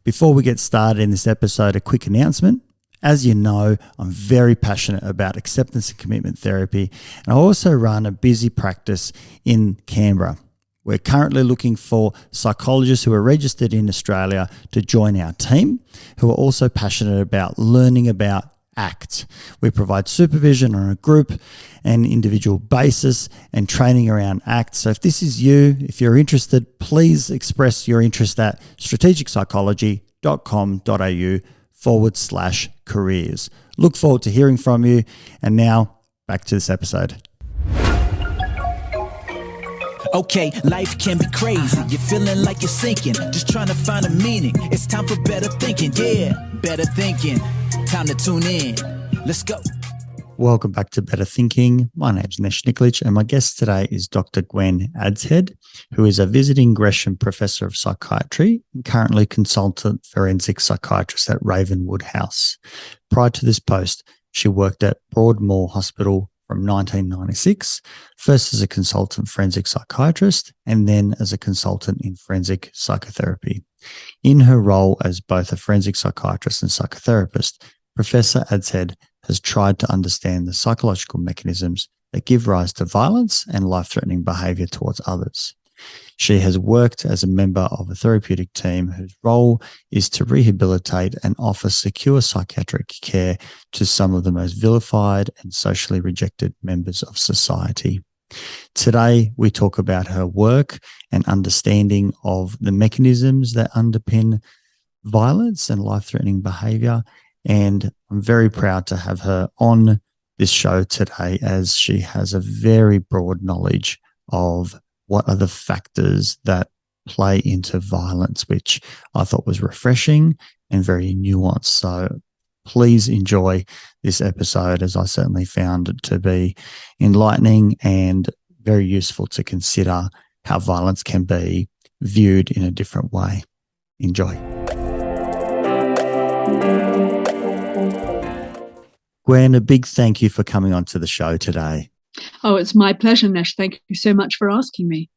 Before we get started in this episode, a quick announcement. As you know, I'm very passionate about acceptance and commitment therapy, and I also run a busy practice in Canberra. We're currently looking for psychologists who are registered in Australia to join our team, who are also passionate about learning about ACT. We provide supervision on a group and individual basis and training around ACT. So if this is you, if you're interested, please express your interest at strategicpsychology.com.au/careers. Look forward to hearing from you. And now back to this episode. Okay, life can be crazy. You're feeling like you're sinking, just trying to find a meaning. It's time for better thinking. Yeah, better thinking. Time to tune in. Let's go. Welcome back to Better Thinking. My name's Nesh Nikolic, and my guest today is Dr Gwen Adshead, who is a visiting Gresham Professor of Psychiatry and currently consultant forensic psychiatrist at Ravenwood House. Prior to this post, she worked at Broadmoor Hospital from 1996, first as a consultant forensic psychiatrist and then as a consultant in forensic psychotherapy. In her role as both a forensic psychiatrist and psychotherapist, Professor Adshead has tried to understand the psychological mechanisms that give rise to violence and life-threatening behaviour towards others. She has worked as a member of a therapeutic team whose role is to rehabilitate and offer secure psychiatric care to some of the most vilified and socially rejected members of society. Today, we talk about her work and understanding of the mechanisms that underpin violence and life-threatening behaviour. And I'm very proud to have her on this show today, as she has a very broad knowledge of what are the factors that play into violence, which I thought was refreshing and very nuanced. So please enjoy this episode, as I certainly found it to be enlightening and very useful to consider how violence can be viewed in a different way. Enjoy. Gwen, a big thank you for coming on to the show today. Oh, it's my pleasure, Nesh. Thank you so much for asking me.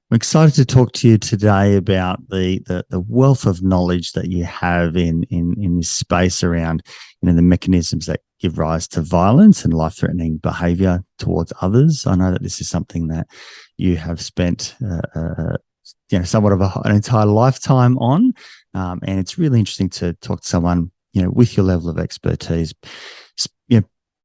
I'm excited to talk to you today about the wealth of knowledge that you have in this space around, the mechanisms that give rise to violence and life-threatening behaviour towards others. I know that this is something that you have spent, somewhat of an entire lifetime on, and it's really interesting to talk to someone, with your level of expertise,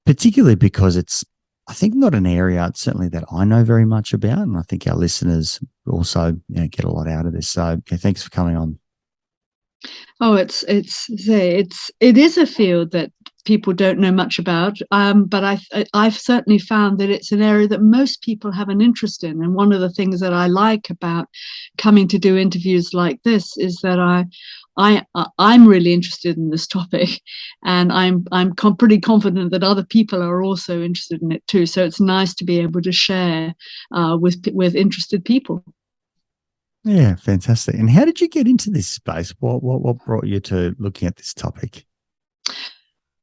particularly because it's, I think, not an area certainly that I know very much about, and I think our listeners also get a lot out of this. So thanks for coming on. Oh, it is a field that people don't know much about, but I've certainly found that it's an area that most people have an interest in. And one of the things that I like about coming to do interviews like this is that I'm really interested in this topic, and I'm pretty confident that other people are also interested in it too. So it's nice to be able to share with interested people. Yeah, fantastic. And how did you get into this space? What brought you to looking at this topic?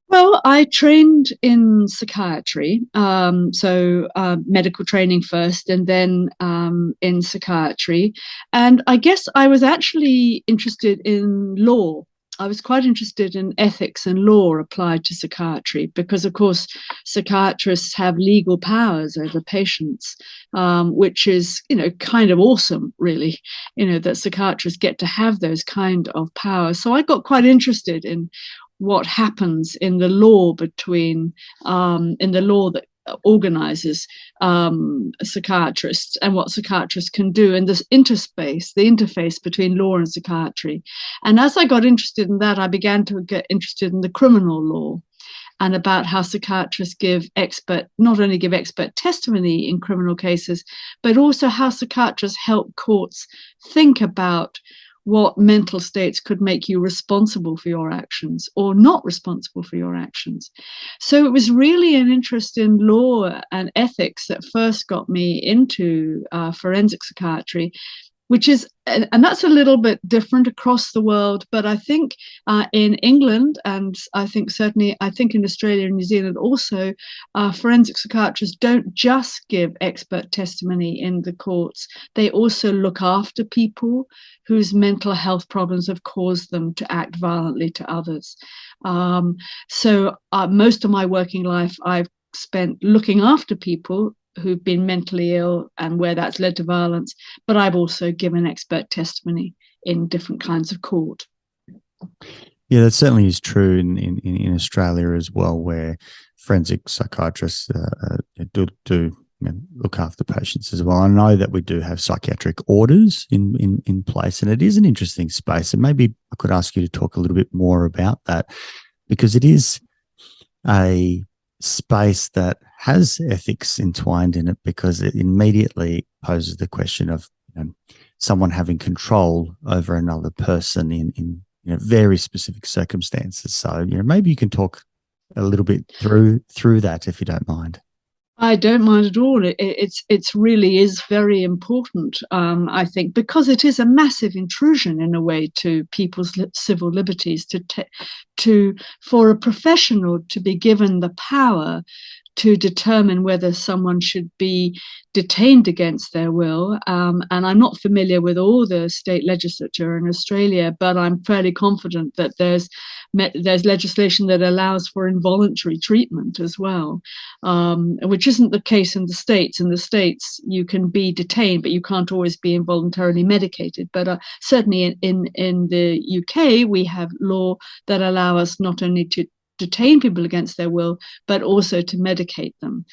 Well, I trained in psychiatry, so medical training first, and then in psychiatry. And I guess I was actually interested in law. I was quite interested in ethics and law applied to psychiatry because, of course, psychiatrists have legal powers over patients, which is, kind of awesome, really, that psychiatrists get to have those kind of powers. So I got quite interested in what happens in the law in the law that organizes psychiatrists and what psychiatrists can do, and this interface between law and psychiatry. And as I got interested in that, I began to get interested in the criminal law and about how psychiatrists not only give expert testimony in criminal cases, but also how psychiatrists help courts think about what mental states could make you responsible for your actions or not responsible for your actions. So it was really an interest in law and ethics that first got me into forensic psychiatry. which is, and that's a little bit different across the world. But I think in England, and I think in Australia and New Zealand also, forensic psychiatrists don't just give expert testimony in the courts. They also look after people whose mental health problems have caused them to act violently to others. So most of my working life I've spent looking after people who've been mentally ill and where that's led to violence, but I've also given expert testimony in different kinds of court. Yeah, that certainly is true in Australia as well, where forensic psychiatrists do look after patients as well. I know that we do have psychiatric orders in place, and it is an interesting space. And maybe I could ask you to talk a little bit more about that, because it is a space that has ethics entwined in it, because it immediately poses the question of someone having control over another person in very specific circumstances. So maybe you can talk a little bit through that, if you don't mind. I don't mind at all. It's really is very important, I think, because it is a massive intrusion in a way to people's civil liberties. For a professional to be given the power to determine whether someone should be detained against their will. And I'm not familiar with all the state legislature in Australia, but I'm fairly confident that there's legislation that allows for involuntary treatment as well, which isn't the case in the States. In the States, you can be detained, but you can't always be involuntarily medicated. But certainly in the UK, we have law that allow us not only to detain people against their will, but also to medicate them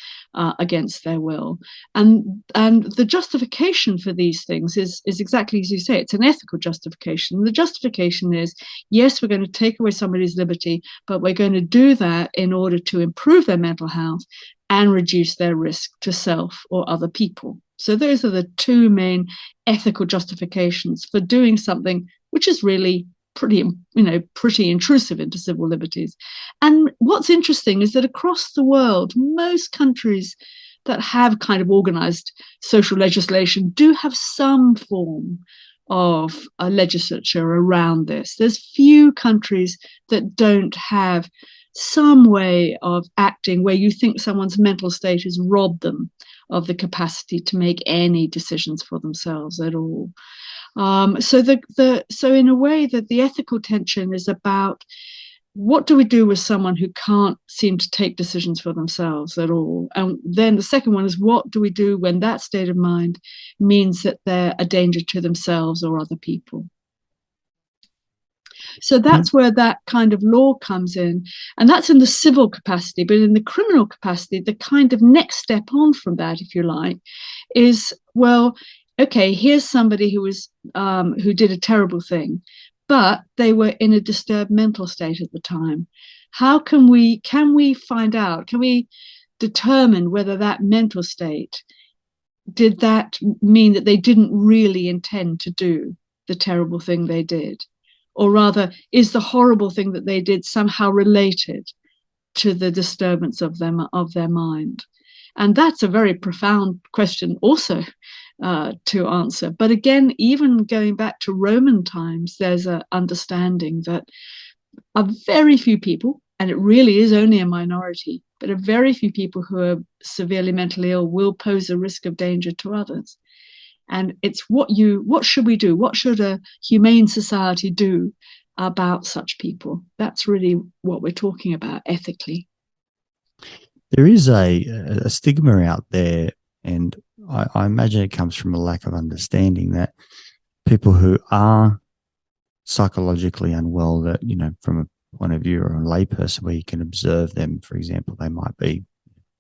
against their will. And the justification for these things is exactly as you say. It's an ethical justification. The justification is, yes, we're going to take away somebody's liberty, but we're going to do that in order to improve their mental health and reduce their risk to self or other people. So those are the two main ethical justifications for doing something which is really pretty intrusive into civil liberties. And what's interesting is that across the world, most countries that have kind of organized social legislation do have some form of a legislature around this. There's few countries that don't have some way of acting where you think someone's mental state has robbed them of the capacity to make any decisions for themselves at all. So in a way that the ethical tension is about what do we do with someone who can't seem to take decisions for themselves at all? And then the second one is, what do we do when that state of mind means that they're a danger to themselves or other people? So that's where that kind of law comes in. And that's in the civil capacity. But in the criminal capacity, the kind of next step on from that, if you like, is, well, okay, here's somebody who did a terrible thing, but they were in a disturbed mental state at the time. How can we find out? Can we determine whether that mental state, did that mean that they didn't really intend to do the terrible thing they did? Or rather, is the horrible thing that they did somehow related to the disturbance of their mind? And that's a very profound question also to answer. But again, even going back to Roman times, there's an understanding that a very few people, and it really is only a minority, but a very few people who are severely mentally ill will pose a risk of danger to others. And it's what should we do? What should a humane society do about such people? That's really what we're talking about ethically. There is a stigma out there, and I imagine it comes from a lack of understanding that people who are psychologically unwell, that, from a point of view or a layperson where you can observe them, for example, they might be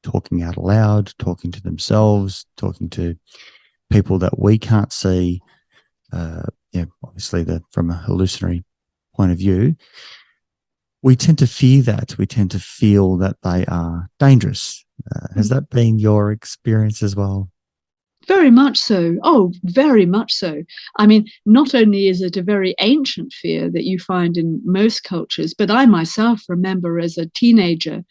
talking out loud, talking to themselves, talking to people that we can't see, obviously from a hallucinatory point of view, we tend to fear that. We tend to feel that they are dangerous. Has that been your experience as well? Very much so. Oh, very much so. I mean, not only is it a very ancient fear that you find in most cultures, but I myself remember as a teenager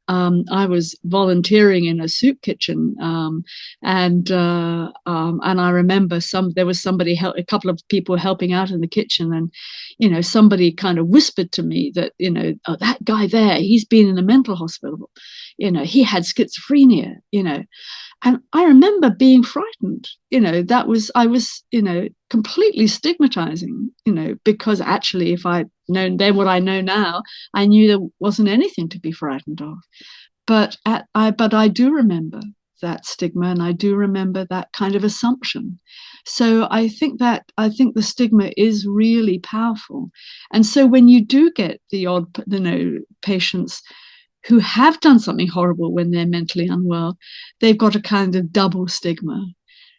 I was volunteering in a soup kitchen, and I remember there was somebody, a couple of people helping out in the kitchen, and somebody kind of whispered to me that oh, that guy there, he's been in a mental hospital, he had schizophrenia, and I remember being frightened. I was completely stigmatizing, because actually, if I'd known then what I know now, I knew there wasn't anything to be frightened of. But I do remember that stigma, and I do remember that kind of assumption. So I think the stigma is really powerful. And so when you do get the odd, patients who have done something horrible when they're mentally unwell, they've got a kind of double stigma.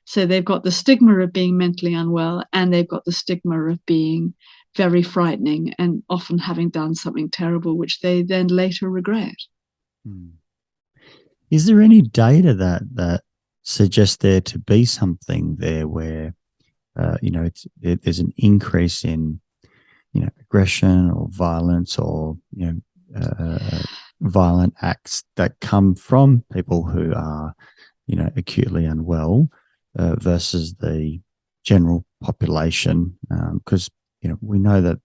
So they've got the stigma of being mentally unwell, and they've got the stigma of being very frightening and often having done something terrible, which they then later regret. Is there any data that suggests there to be something there where, there's an increase in, aggression or violence or, violent acts that come from people who are, acutely unwell versus the general population? Because, we know that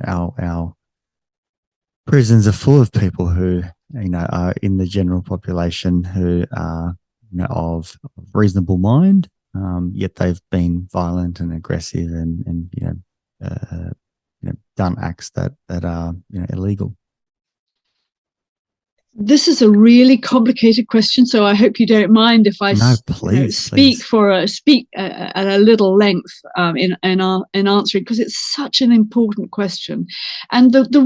our prisons are full of people who, are in the general population who are, of reasonable mind, yet they've been violent and aggressive and done acts that are, illegal. This is a really complicated question, so I hope you don't mind if I speak at a little length in answering, because it's such an important question. And the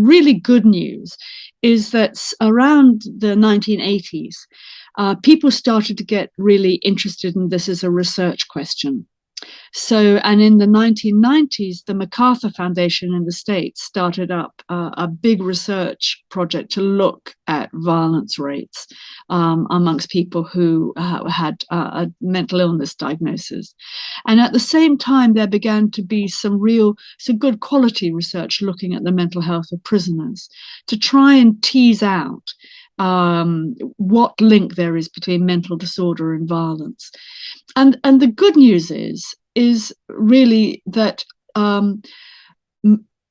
really good news is that around the 1980s, people started to get really interested in this as a research question. So, and in the 1990s, the MacArthur Foundation in the States started up a big research project to look at violence rates amongst people who had a mental illness diagnosis. And at the same time, there began to be some good quality research looking at the mental health of prisoners to try and tease out what link there is between mental disorder and violence. And the good news is really that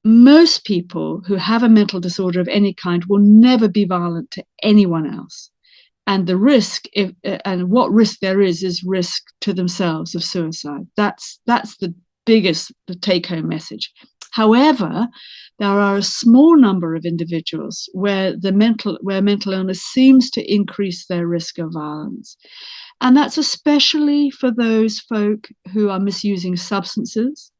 most people who have a mental disorder of any kind will never be violent to anyone else. And the risk, what risk there is risk to themselves of suicide. That's the take-home message. However, there are a small number of individuals where mental illness seems to increase their risk of violence. And that's especially for those folk who are misusing substances,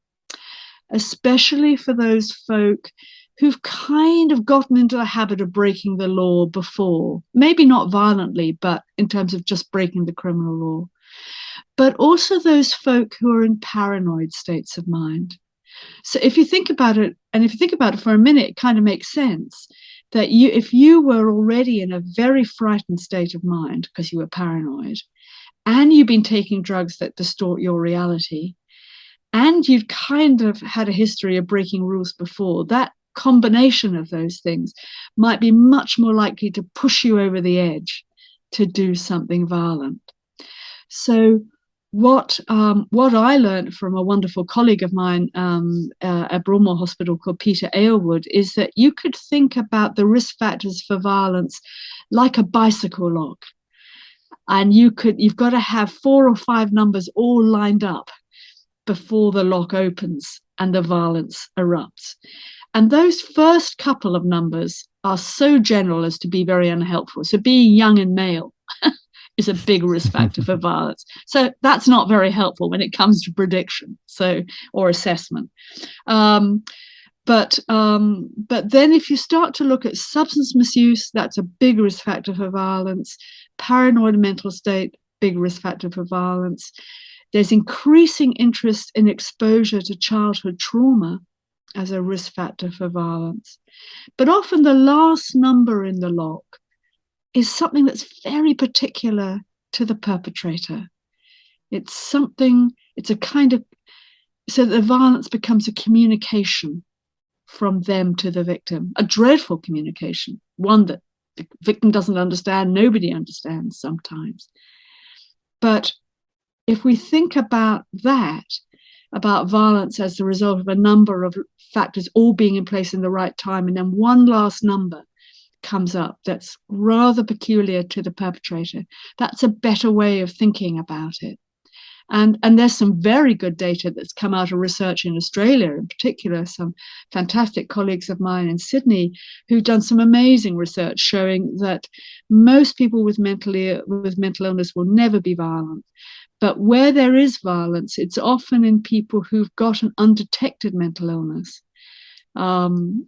especially for those folk who've kind of gotten into the habit of breaking the law before, maybe not violently, but in terms of just breaking the criminal law. But also those folk who are in paranoid states of mind. So if you think about it, for a minute, it kind of makes sense that if you were already in a very frightened state of mind because you were paranoid, and you've been taking drugs that distort your reality, and you've kind of had a history of breaking rules before, that combination of those things might be much more likely to push you over the edge to do something violent. So what I learned from a wonderful colleague of mine at Broadmoor Hospital called Peter Aylward is that you could think about the risk factors for violence like a bicycle lock. And you've got to have 4 or 5 numbers all lined up before the lock opens and the violence erupts. And those first couple of numbers are so general as to be very unhelpful. So being young and male is a big risk factor for violence. So that's not very helpful when it comes to prediction, or assessment. But then if you start to look at substance misuse, that's a big risk factor for violence. Paranoid mental state, big risk factor for violence. There's increasing interest in exposure to childhood trauma as a risk factor for violence. But often the last number in the log is something that's very particular to the perpetrator. So the violence becomes a communication from them to the victim, a dreadful communication, one that the victim doesn't understand, nobody understands sometimes. But if we think about that, about violence as the result of a number of factors all being in place in the right time, and then one last number comes up that's rather peculiar to the perpetrator, that's a better way of thinking about it. And there's some very good data that's come out of research in Australia, in particular, some fantastic colleagues of mine in Sydney who've done some amazing research showing that most people with mental illness will never be violent. But where there is violence, it's often in people who've got an undetected mental illness. And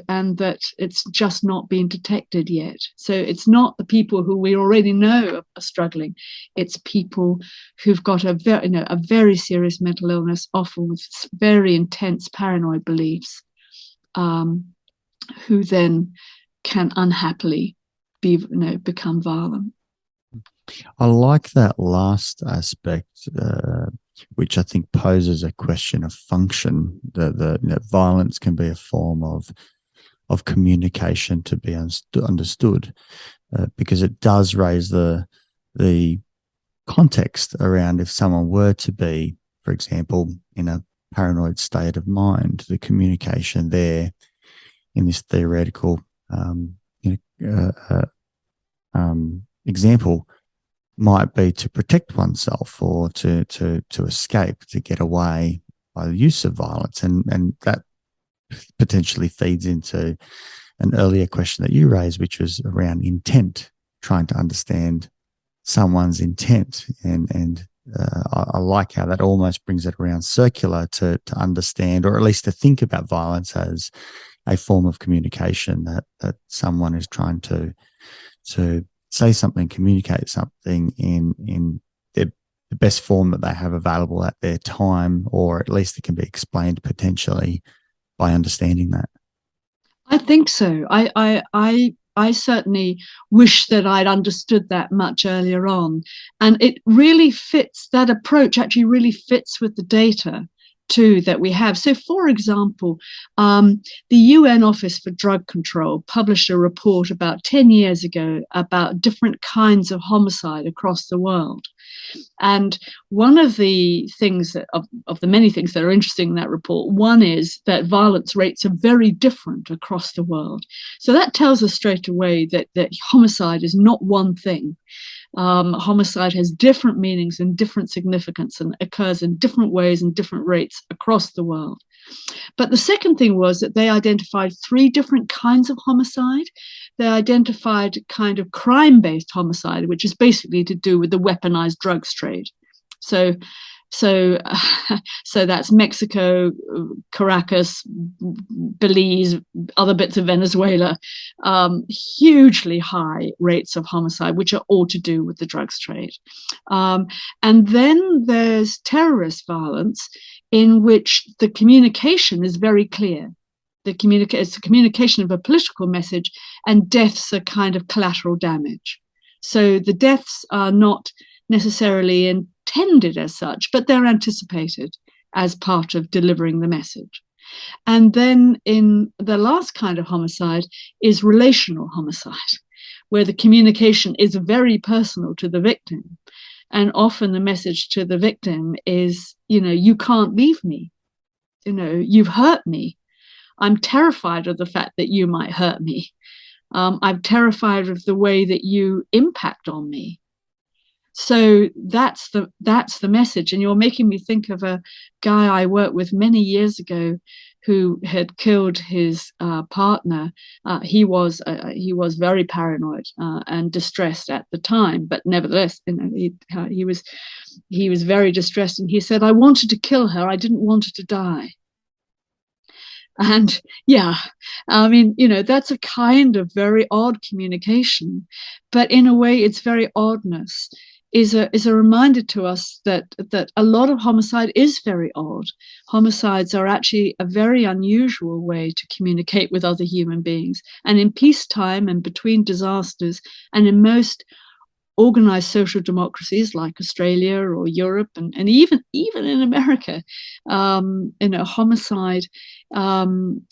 that it's just not been detected yet. So it's not the people who we already know are struggling. It's people who've got a very serious mental illness, often with very intense paranoid beliefs, who then can unhappily become violent. I like that last aspect, which I think poses a question of function. The violence can be a form of communication to be understood, because it does raise the context around if someone were to be, for example, in a paranoid state of mind, the communication there in this theoretical example might be to protect oneself or to escape, to get away by the use of violence. And that potentially feeds into an earlier question that you raised, which was around intent, trying to understand someone's intent. And I like how that almost brings it around circular to understand, or at least to think about violence as a form of communication, that someone is trying to say something, communicate something in the best form that they have available at their time, or at least it can be explained potentially by understanding that. I think so. I certainly wish that I'd understood that much earlier on. And it really fits, that approach actually really fits with the data too that we have. So, for example, the UN Office for Drug Control published a report about 10 years ago about different kinds of homicide across the world. And one of the things that, of the many things that are interesting in that report, one is that violence rates are very different across the world. So that tells us straight away that homicide is not one thing. Homicide has different meanings and different significance and occurs in different ways and different rates across the world. But the second thing was that they identified 3 different kinds of homicide. They identified kind of crime-based homicide, which is basically to do with the weaponized drugs trade. So that's Mexico, Caracas, Belize, other bits of Venezuela, hugely high rates of homicide, which are all to do with the drugs trade. And then there's terrorist violence, in which the communication is very clear. It's a communication of a political message, and deaths are kind of collateral damage. So the deaths are not necessarily intended as such, but they're anticipated as part of delivering the message. And then in the last kind of homicide is relational homicide, where the communication is very personal to the victim. And often the message to the victim is, you can't leave me. You've hurt me. I'm terrified of the fact that you might hurt me. I'm terrified of the way that you impact on me. So that's the message. And you're making me think of a guy I worked with many years ago who had killed his partner. He was very paranoid and distressed at the time, but nevertheless, he was very distressed. And he said, "I wanted to kill her. I didn't want her to die." And yeah, I mean, that's a kind of very odd communication, but in a way, its very oddness is a reminder to us that a lot of homicide is very odd. Homicides are actually a very unusual way to communicate with other human beings. And in peacetime and between disasters, and in most organized social democracies like Australia or Europe, and even in America, homicide,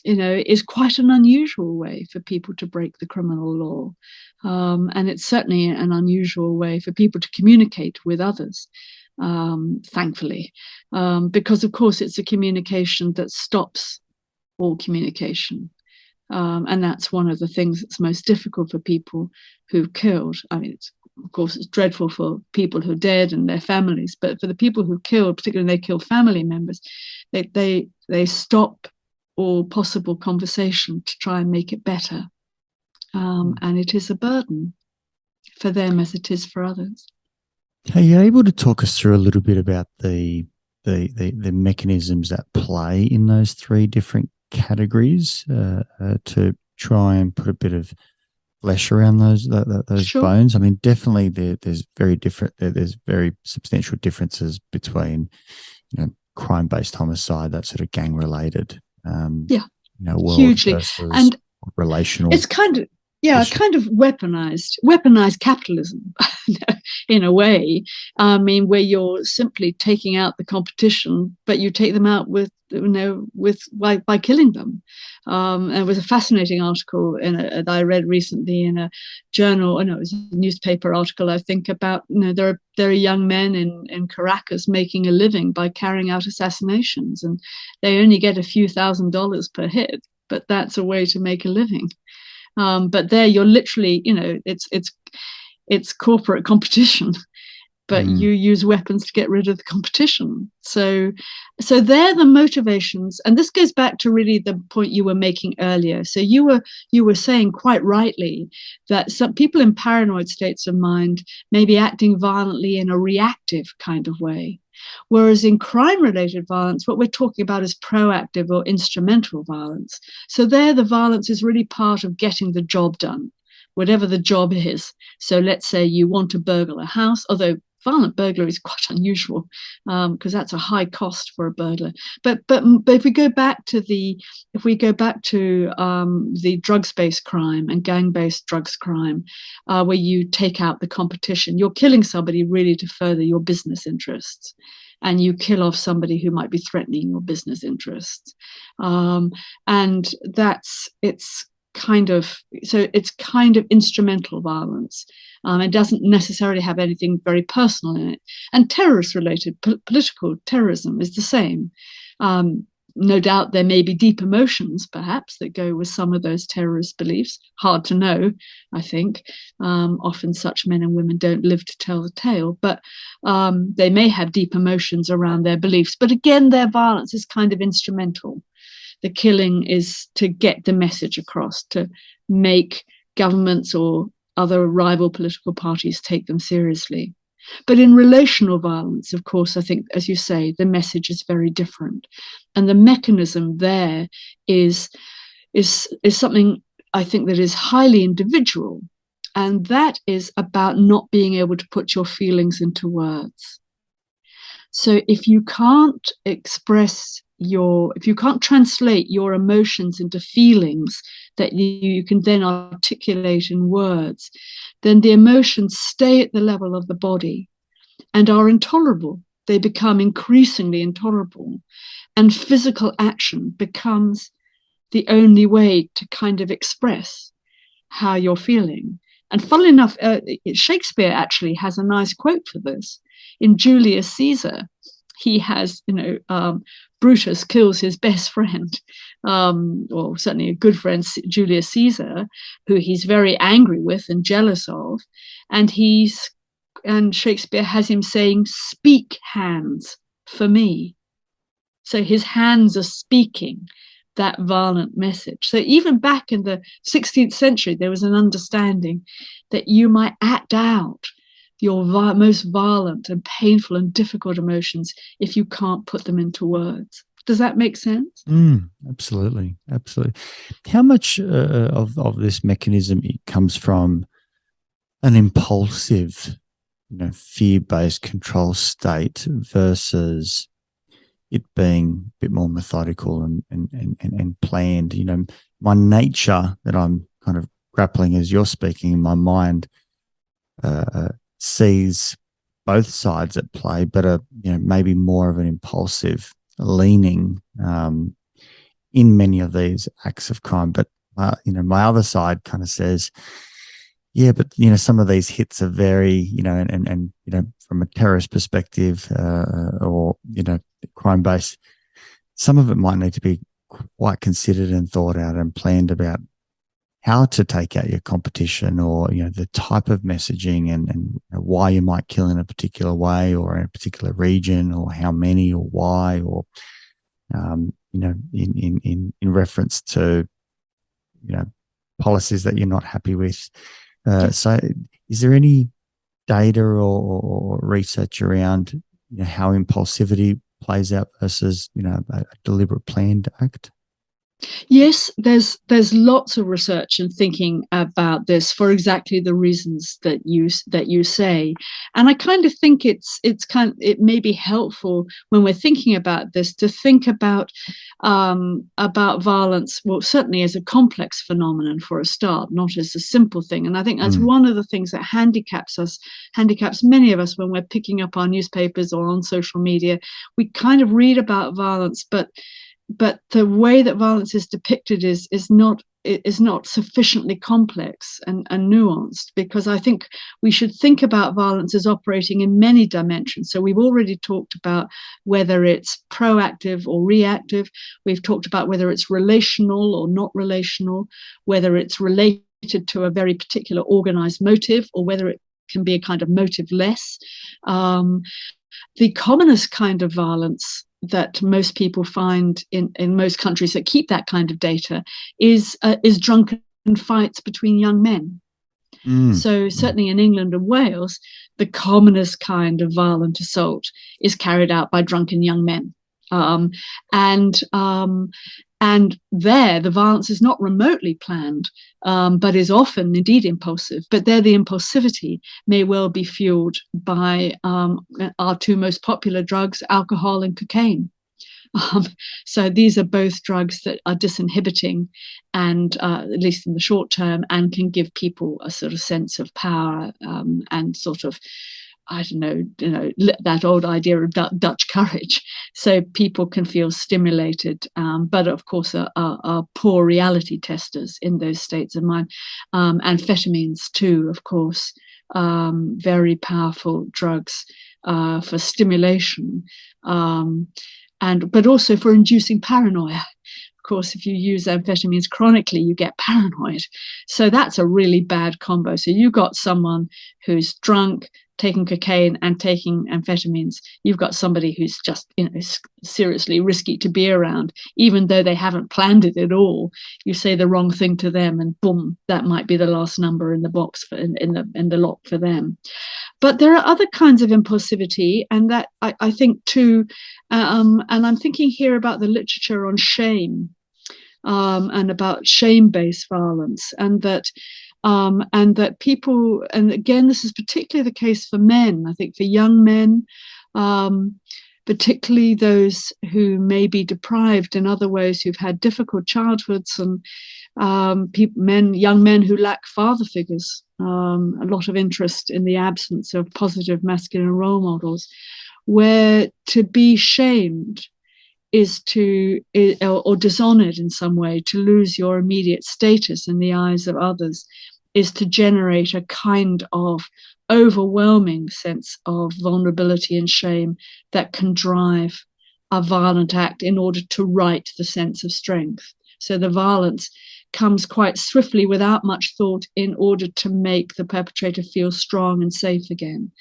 is quite an unusual way for people to break the criminal law. And it's certainly an unusual way for people to communicate with others, thankfully, because, of course, it's a communication that stops all communication. And that's one of the things that's most difficult for people who've killed. I mean, of course, it's dreadful for people who are dead and their families, but for the people who killed, particularly when they kill family members, they stop all possible conversation to try and make it better. And it is a burden for them as it is for others. Are you able to talk us through a little bit about the mechanisms at play in those three different categories to try and put a bit of flesh around those Sure. bones? I mean, definitely there's very substantial differences between, crime-based homicide, that sort of gang-related, world hugely, versus and relational. it's kind of weaponized capitalism in a way. I mean, where you're simply taking out the competition, but you take them out by killing them. There was a fascinating article that I read recently in a journal, it was a newspaper article, I think, about there are young men in Caracas making a living by carrying out assassinations, and they only get a few $1,000s per hit, but that's a way to make a living. But there you're literally, it's corporate competition, but you use weapons to get rid of the competition. So they're the motivations. And this goes back to really the point you were making earlier. So you were saying quite rightly that some people in paranoid states of mind may be acting violently in a reactive kind of way. Whereas in crime-related violence, what we're talking about is proactive or instrumental violence. So there, the violence is really part of getting the job done, whatever the job is. So let's say you want to burgle a house, although violent burglary is quite unusual because that's a high cost for a burglar. But if we go back to the drugs-based crime and gang-based drugs crime, where you take out the competition, you're killing somebody really to further your business interests, and you kill off somebody who might be threatening your business interests, and it's kind of instrumental violence. It doesn't necessarily have anything very personal in it. And terrorist-related political terrorism is the same. No doubt there may be deep emotions, perhaps, that go with some of those terrorist beliefs. Hard to know, I think. Often such men and women don't live to tell the tale, but they may have deep emotions around their beliefs. But again, their violence is kind of instrumental. The killing is to get the message across, to make governments or other rival political parties take them seriously. But in relational violence, of course, I think, as you say, the message is very different. And the mechanism there is something, I think, that is highly individual. And that is about not being able to put your feelings into words. So if you can't if you can't translate your emotions into feelings that you can then articulate in words, then the emotions stay at the level of the body and are intolerable. They become increasingly intolerable, and physical action becomes the only way to kind of express how you're feeling. And funnily enough, Shakespeare actually has a nice quote for this. In Julius Caesar, he has, Brutus kills his best friend, or certainly a good friend, Julius Caesar, who he's very angry with and jealous of. And Shakespeare has him saying, "Speak, hands, for me." So his hands are speaking that violent message. So even back in the 16th century, there was an understanding that you might act out your most violent and painful and difficult emotions if you can't put them into words. Does that make sense? Absolutely. Absolutely. How much of this mechanism comes from an impulsive, fear-based control state versus it being a bit more methodical and planned? My nature that I'm kind of grappling as you're speaking in my mind sees both sides at play, but maybe more of an impulsive leaning in many of these acts of crime. But my other side kind of says, yeah, but some of these hits are very, and from a terrorist perspective, or crime based, some of it might need to be quite considered and thought out and planned about how to take out your competition, or the type of messaging and why you might kill in a particular way or in a particular region, or how many or why, or in reference to policies that you're not happy with. So is there any data or research around how impulsivity plays out versus a deliberate planned act? Yes, there's lots of research and thinking about this for exactly the reasons that you say, and I kind of think it may be helpful when we're thinking about this to think about violence, well, certainly as a complex phenomenon for a start, not as a simple thing. And I think that's one of the things that handicaps many of us when we're picking up our newspapers or on social media. We kind of read about violence, but the way that violence is depicted is not sufficiently complex and nuanced, because I think we should think about violence as operating in many dimensions. So we've already talked about whether it's proactive or reactive. We've talked about whether it's relational or not relational, whether it's related to a very particular organized motive, or whether it can be a kind of motive-less. The commonest kind of violence that most people find in most countries that keep that kind of data is drunken fights between young men. So certainly in England and Wales, the commonest kind of violent assault is carried out by drunken young men. And there, the violence is not remotely planned, but is often indeed impulsive. But there, the impulsivity may well be fueled by our two most popular drugs, alcohol and cocaine. So these are both drugs that are disinhibiting, and at least in the short term, and can give people a sort of sense of power and sort of, I don't know, that old idea of Dutch courage. So people can feel stimulated, but of course are poor reality testers in those states of mind. Amphetamines too, of course, very powerful drugs for stimulation, but also for inducing paranoia. Of course, if you use amphetamines chronically, you get paranoid. So that's a really bad combo. So you've got someone who's drunk, taking cocaine and taking amphetamines. You've got somebody who's just, seriously risky to be around, even though they haven't planned it at all. You say the wrong thing to them, and boom, that might be the last number in the box in the lock for them. But there are other kinds of impulsivity, and that I think too, and I'm thinking here about the literature on shame, and about shame-based violence, and that people, and again, this is particularly the case for men, I think for young men, particularly those who may be deprived in other ways, who've had difficult childhoods, and young men who lack father figures, a lot of interest in the absence of positive masculine role models, where to be shamed is or dishonored in some way, to lose your immediate status in the eyes of others, is to generate a kind of overwhelming sense of vulnerability and shame that can drive a violent act in order to right the sense of strength. So the violence comes quite swiftly without much thought in order to make the perpetrator feel strong and safe again.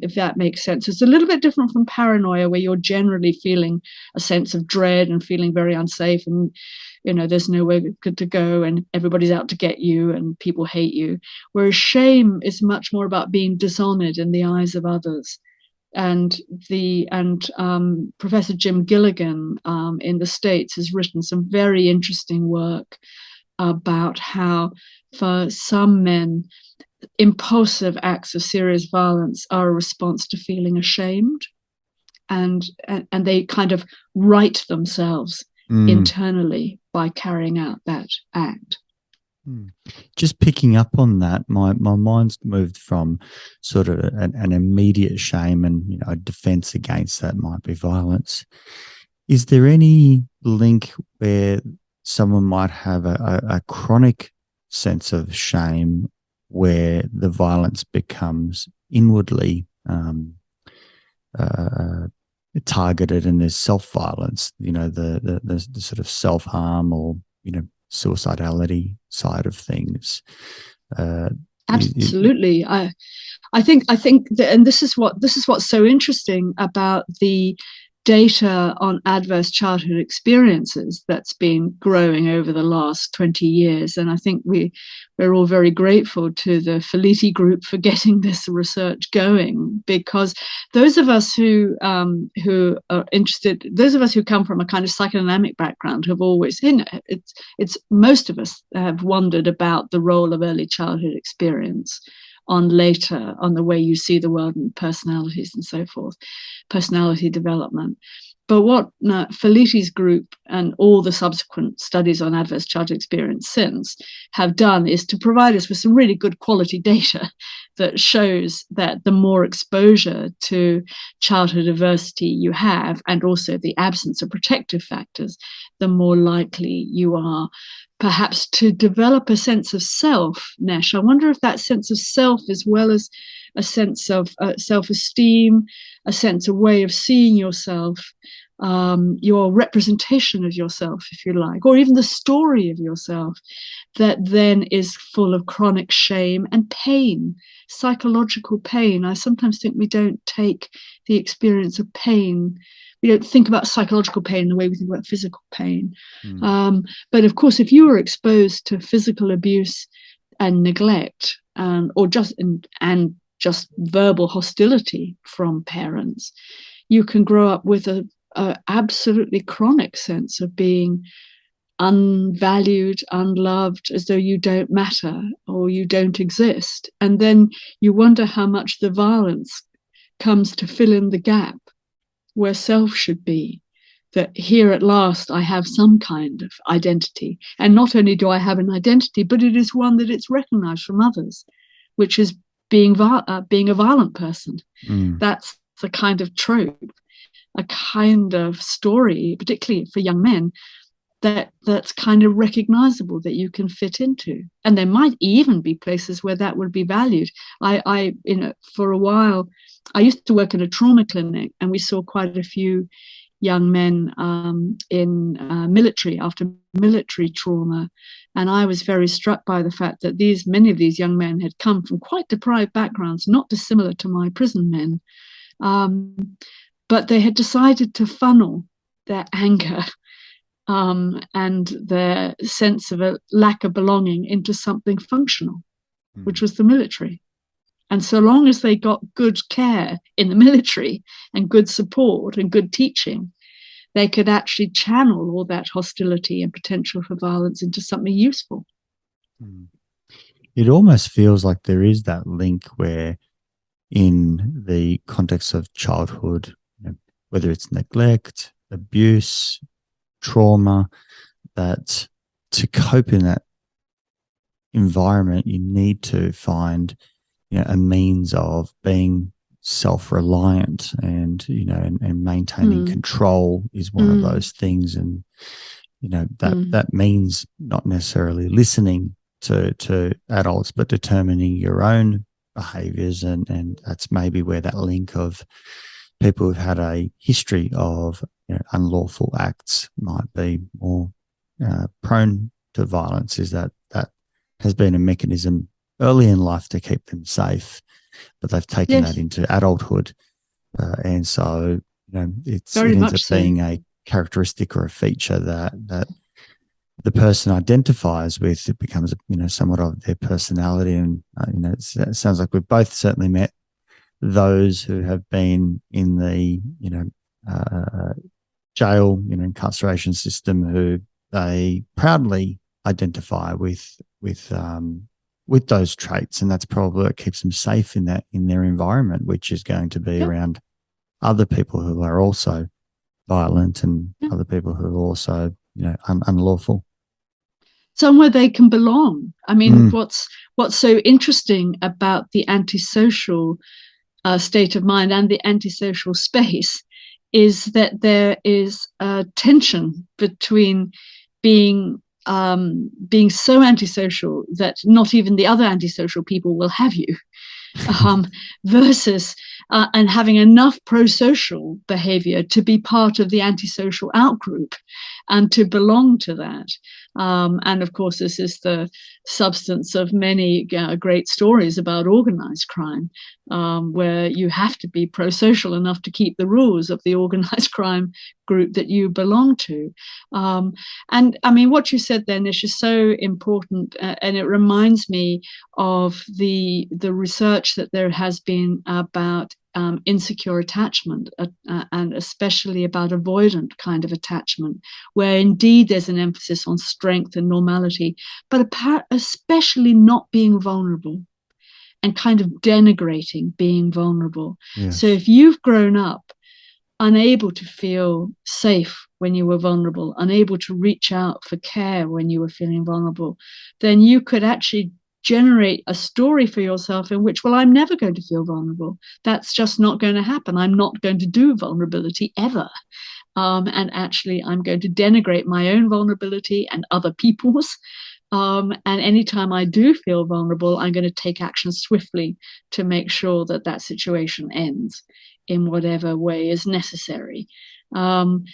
If that makes sense. It's a little bit different from paranoia, where you're generally feeling a sense of dread and feeling very unsafe, and there's nowhere good to go, and everybody's out to get you, and people hate you. Whereas shame is much more about being dishonored in the eyes of others. And Professor Jim Gilligan in the States has written some very interesting work about how, for some men, impulsive acts of serious violence are a response to feeling ashamed, and they kind of right themselves internally by carrying out that act. Mm. Just picking up on that, my mind's moved from sort of an immediate shame and, you know, a defense against that might be violence. Is there any link where someone might have a chronic sense of shame where the violence becomes inwardly uh, targeted, and there's self-violence, you know, the sort of self-harm or, you know, suicidality side of things? Absolutely. I think that, and this is what's so interesting about the data on adverse childhood experiences that's been growing over the last 20 years. And I think we're all very grateful to the Felitti group for getting this research going, because those of us who are interested, those of us who come from a kind of psychodynamic background have always, you know, it's most of us have wondered about the role of early childhood experience on the way you see the world and personalities and so forth, personality development. But what Felitti's group and all the subsequent studies on adverse childhood experience since have done is to provide us with some really good quality data that shows that the more exposure to childhood adversity you have, and also the absence of protective factors, the more likely you are perhaps to develop a sense of self, Nesh. I wonder if that sense of self, as well as a sense of self-esteem, a sense of way of seeing yourself, your representation of yourself, if you like, or even the story of yourself, that then is full of chronic shame and pain, psychological pain. I sometimes think we don't take the experience of pain. We don't think about psychological pain the way we think about physical pain. But of course, if you were exposed to physical abuse and neglect, or just verbal hostility from parents, you can grow up with a absolutely chronic sense of being unvalued, unloved, as though you don't matter or you don't exist. And then you wonder how much the violence comes to fill in the gap where self should be, that here at last I have some kind of identity. And not only do I have an identity, but it is one that it's recognized from others, which is being a violent person. That's the kind of trope, a kind of story, particularly for young men, that's kind of recognizable, that you can fit into. And there might even be places where that would be valued. I for a while, I used to work in a trauma clinic, and we saw quite a few young men in after military trauma. And I was very struck by the fact that many of these young men had come from quite deprived backgrounds, not dissimilar to my prison men. But they had decided to funnel their anger and their sense of a lack of belonging into something functional, which was the military. And so long as they got good care in the military and good support and good teaching, they could actually channel all that hostility and potential for violence into something useful. It almost feels like there is that link where, in the context of childhood, you know, whether it's neglect, abuse, trauma, that to cope in that environment, you need to find, you know, a means of being self-reliant, and, you know, and maintaining control is one of those things. And, you know, that means not necessarily listening to adults, but determining your own behaviors. And that's maybe where that link of people who've had a history of, you know, unlawful acts might be more prone to violence, is that has been a mechanism early in life to keep them safe, but they've taken that into adulthood. And so, you know, it ends up being a characteristic or a feature that the person identifies with. It becomes, you know, somewhat of their personality. And, you know, it sounds like we've both certainly met those who have been in the, you know, jail, you know, incarceration system, who they proudly identify with those traits, and that's probably what keeps them safe in their environment, which is going to be around other people who are also violent and other people who are also, you know, unlawful. somewhere they can belong. I mean, what's so interesting about the antisocial state of mind and the antisocial space is that there is a tension between being so antisocial that not even the other antisocial people will have you, versus and having enough pro-social behavior to be part of the antisocial outgroup and to belong to that. And of course, this is the substance of many great stories about organized crime, where you have to be pro-social enough to keep the rules of the organized crime group that you belong to. And I mean, what you said there, Nesh, is so important, and it reminds me of the research that there has been about insecure attachment, and especially about avoidant kind of attachment, where indeed there's an emphasis on strength and normality, but especially not being vulnerable and kind of denigrating being vulnerable. Yes. So if you've grown up unable to feel safe when you were vulnerable, unable to reach out for care when you were feeling vulnerable, then you could actually generate a story for yourself in which, well, I'm never going to feel vulnerable. That's just not going to happen. I'm not going to do vulnerability ever. And actually, I'm going to denigrate my own vulnerability and other people's. And anytime I do feel vulnerable, I'm going to take action swiftly to make sure that that situation ends in whatever way is necessary. And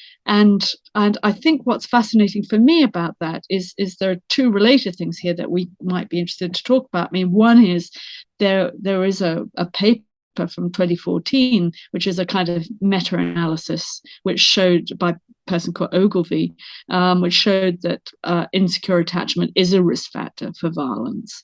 I think what's fascinating for me about that is there are two related things here that we might be interested to talk about. I mean, one is there is a paper from 2014, which is a kind of meta-analysis, which showed by a person called Ogilvy, which showed that insecure attachment is a risk factor for violence.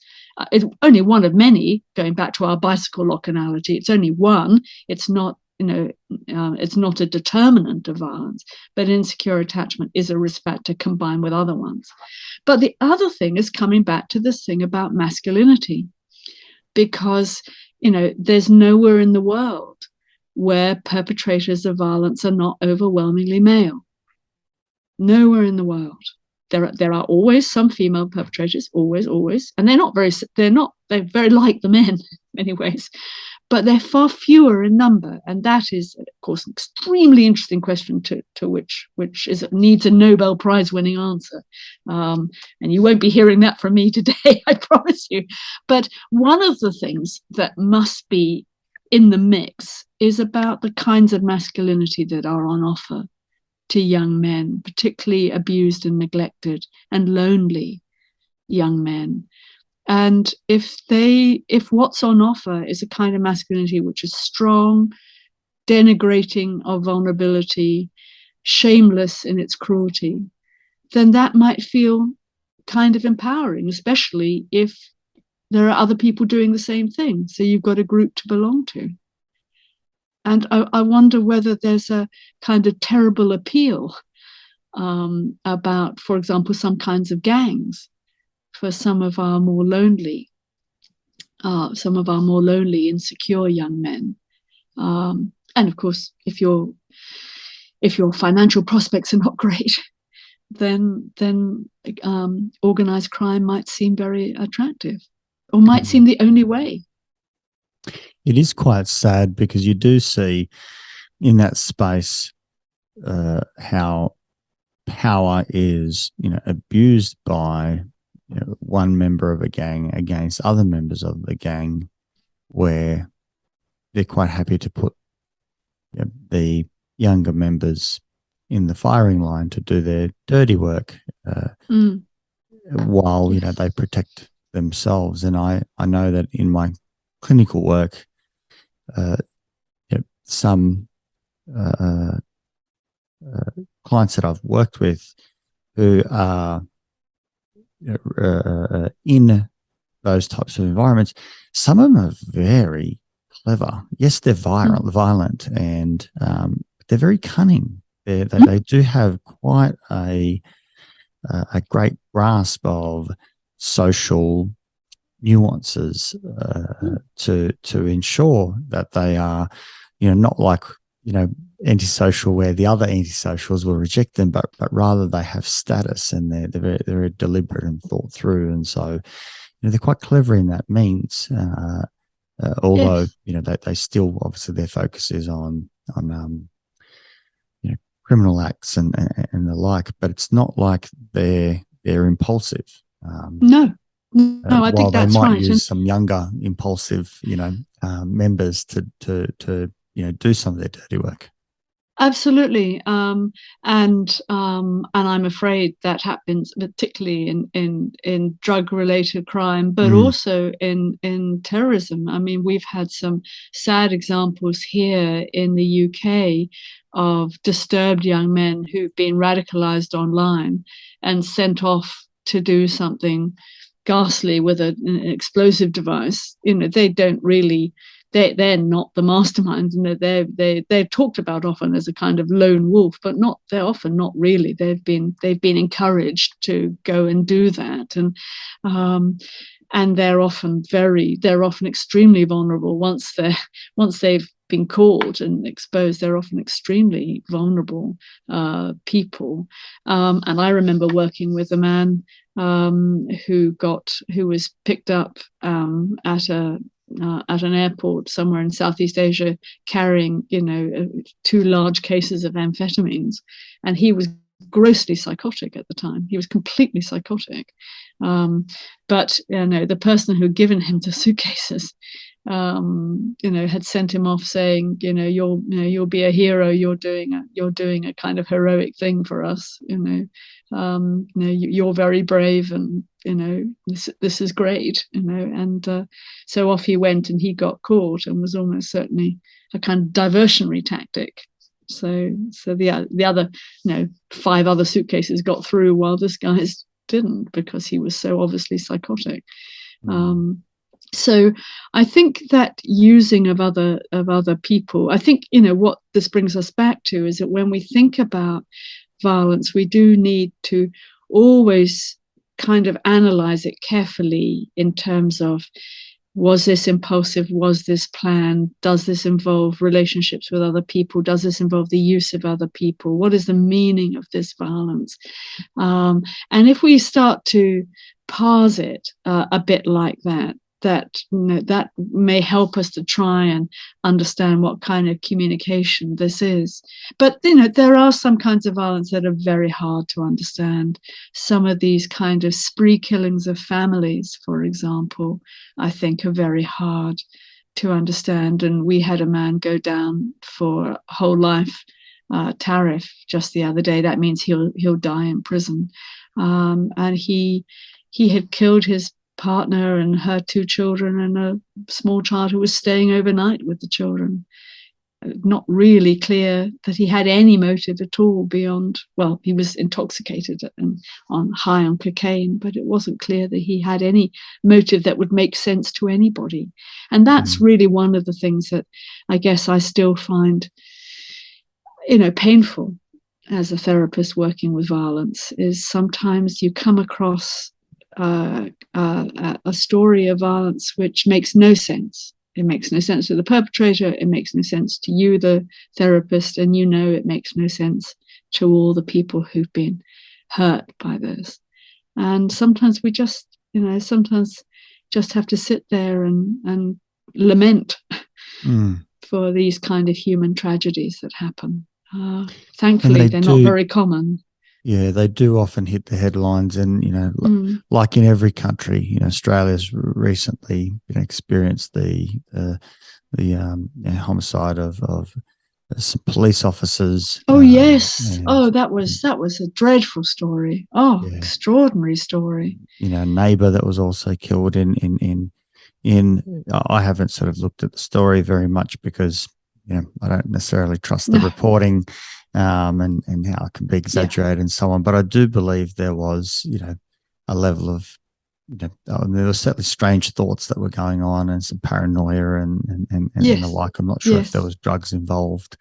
It's only one of many, going back to our bicycle lock analogy. It's only one. It's not, it's not a determinant of violence, but insecure attachment is a risk factor combined with other ones. But the other thing is coming back to this thing about masculinity, because, there's nowhere in the world where perpetrators of violence are not overwhelmingly male. Nowhere in the world. There are always some female perpetrators, always, and they're very like the men in many ways, but they're far fewer in number, and that is, of course, an extremely interesting question to which needs a Nobel Prize winning answer. And you won't be hearing that from me today, I promise you. But one of the things that must be in the mix is about the kinds of masculinity that are on offer to young men, particularly abused and neglected and lonely young men. And if what's on offer is a kind of masculinity which is strong, denigrating of vulnerability, shameless in its cruelty, then that might feel kind of empowering, especially if there are other people doing the same thing. So you've got a group to belong to. And I wonder whether there's a kind of terrible appeal about, for example, some kinds of gangs for some of our more lonely, insecure young men. And of course, if your financial prospects are not great, then organized crime might seem very attractive, or might seem the only way. It is quite sad because you do see in that space how power is, abused by one member of a gang against other members of the gang, where they're quite happy to put the younger members in the firing line to do their dirty work while they protect themselves. And I know that in my clinical work, some clients that I've worked with who are in those types of environments, some of them are very clever. Yes, they're violent, and they're very cunning. They do have quite a great grasp of social nuances to ensure that they are, not like antisocial where the other antisocials will reject them, but rather they have status and they're very deliberate and thought through. And so, they're quite clever in that means. Although, Yes. they still, obviously their focus is on criminal acts and the like, but it's not like they're impulsive. No, I While think they that's might right. use some younger impulsive, members to do some of their dirty work. Absolutely, and I'm afraid that happens particularly in drug-related crime, but Mm. also in terrorism. I mean, we've had some sad examples here in the UK of disturbed young men who've been radicalized online and sent off to do something ghastly with an explosive device. They don't really they're not the masterminds. They're talked about often as a kind of lone wolf, but they're often not really. They've been encouraged to go and do that, and they're often extremely vulnerable once they've been caught and exposed. They're often extremely vulnerable people. And I remember working with a man who was picked up at an airport somewhere in Southeast Asia, carrying, 2 large cases of amphetamines, and he was grossly psychotic at the time. He was completely psychotic, but the person who had given him the suitcases, had sent him off saying, you'll be a hero. You're doing a kind of heroic thing for us. You're very brave, and this is great. And so off he went, and he got caught, and was almost certainly a kind of diversionary tactic. So the other 5 other suitcases got through, while this guy's didn't, because he was so obviously psychotic. So I think that using of other people, I think, what this brings us back to is that when we think about violence, we do need to always kind of analyze it carefully in terms of, was this impulsive? Was this planned? Does this involve relationships with other people? Does this involve the use of other people? What is the meaning of this violence? And if we start to parse it a bit like that may help us to try and understand what kind of communication this is. But there are some kinds of violence that are very hard to understand. Some of these kind of spree killings of families, for example, I think are very hard to understand. And we had a man go down for whole life tariff just the other day. That means he'll die in prison. And he had killed his partner and her 2 children and a small child who was staying overnight with the children. Not really clear that he had any motive at all beyond, well, he was intoxicated and high on cocaine, but it wasn't clear that he had any motive that would make sense to anybody. And that's really one of the things that I guess I still find, painful as a therapist working with violence, is sometimes you come across a story of violence which makes no sense. It makes no sense to the perpetrator. It makes no sense to you, the therapist, and it makes no sense to all the people who've been hurt by this. And sometimes we just have to sit there and lament for these kind of human tragedies that happen. Thankfully, they're not very common. Yeah, they do often hit the headlines, and like in every country, Australia's recently experienced the homicide of some police officers. Oh yes, that was a dreadful story. Oh, yeah. Extraordinary story. A neighbour that was also killed in. I haven't sort of looked at the story very much because I don't necessarily trust the reporting. And how it can be exaggerated and so on. But I do believe there was, a level of, there were certainly strange thoughts that were going on, and some paranoia and the like. I'm not sure if there was drugs involved.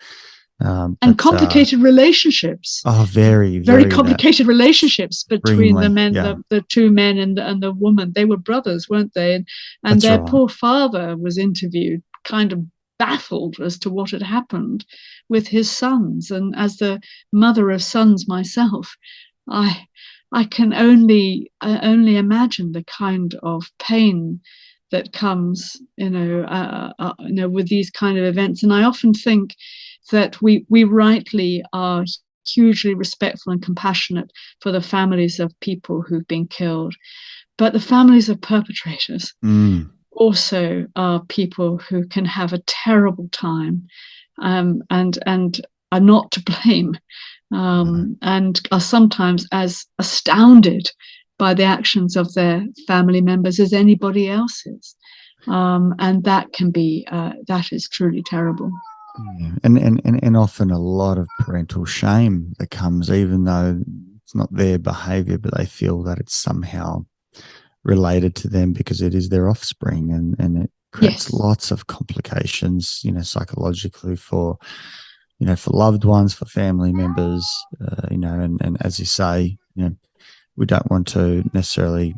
And complicated relationships. Oh, very, very complicated relationships between the men, yeah. the 2 men and the woman. They were brothers, weren't they? And their poor father was interviewed, kind of baffled as to what had happened, with his sons. And as the mother of sons myself, I can only imagine the kind of pain that comes, with these kind of events. And I often think that we rightly are hugely respectful and compassionate for the families of people who've been killed, but the families of perpetrators also are people who can have a terrible time, and are not to blame, and are sometimes as astounded by the actions of their family members as anybody else is. And that can be, that is truly terrible. Yeah. And often a lot of parental shame that comes, even though it's not their behavior, but they feel that it's somehow related to them because it is their offspring, and it creates lots of complications, psychologically for loved ones, for family members, and as you say, we don't want to necessarily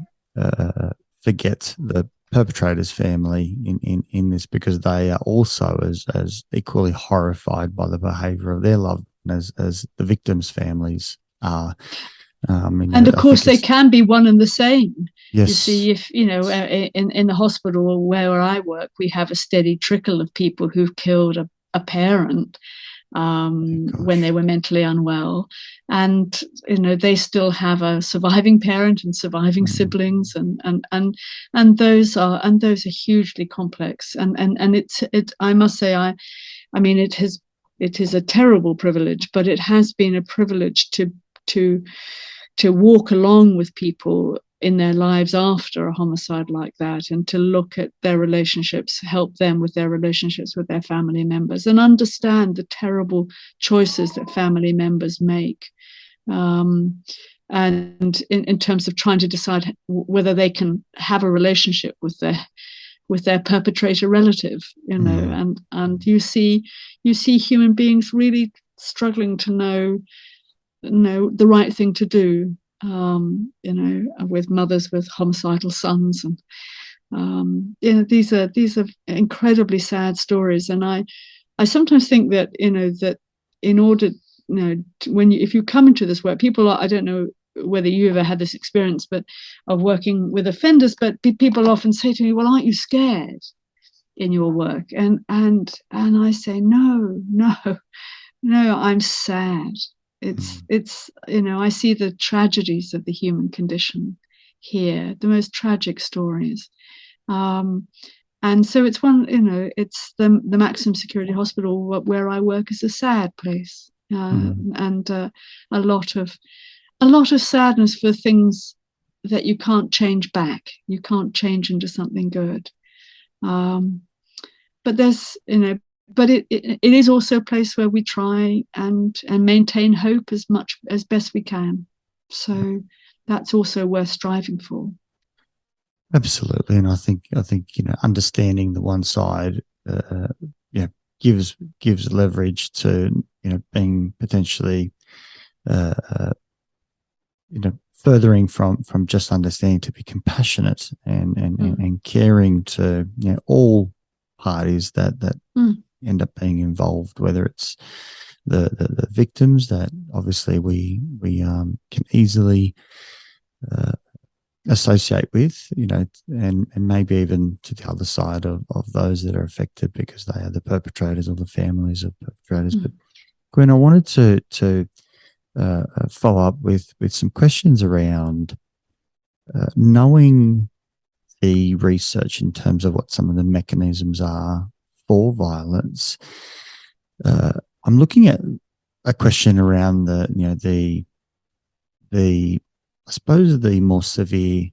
forget the perpetrator's family in this, because they are also as equally horrified by the behavior of their loved ones as the victims' families are. And of course, they can be one and the same. Yes. You see, if in the hospital where I work, we have a steady trickle of people who've killed a parent when they were mentally unwell, and they still have a surviving parent and surviving siblings, and those are hugely complex, and it I must say, I mean it is a terrible privilege, but it has been a privilege to walk along with people in their lives after a homicide like that, and to look at their relationships, help them with their relationships with their family members, and understand the terrible choices that family members make. And in terms of trying to decide whether they can have a relationship with their perpetrator relative, and you see human beings really struggling to know the right thing to do, with mothers with homicidal sons, and these are incredibly sad stories. And I sometimes think that that in order, if you come into this work, people are, I don't know whether you ever had this experience, but of working with offenders, but people often say to me, "Well, aren't you scared in your work?" And I say, no, I'm sad. It's I see the tragedies of the human condition here, the most tragic stories, and so it's it's the maximum security hospital where I work is a sad place, and a lot of sadness for things that you can't change back. You can't change into something good, but there's but it is also a place where we try and maintain hope as best we can. So that's also worth striving for. Absolutely, and I think understanding the one side, gives leverage to being potentially, furthering from just understanding, to be compassionate and caring to all parties that end up being involved, whether it's the victims that obviously we can easily associate with, and maybe even to the other side of those that are affected because they are the perpetrators or the families of perpetrators. But Gwen, I wanted to follow up with some questions around knowing the research in terms of what some of the mechanisms are for violence. I'm looking at a question around the I suppose the more severe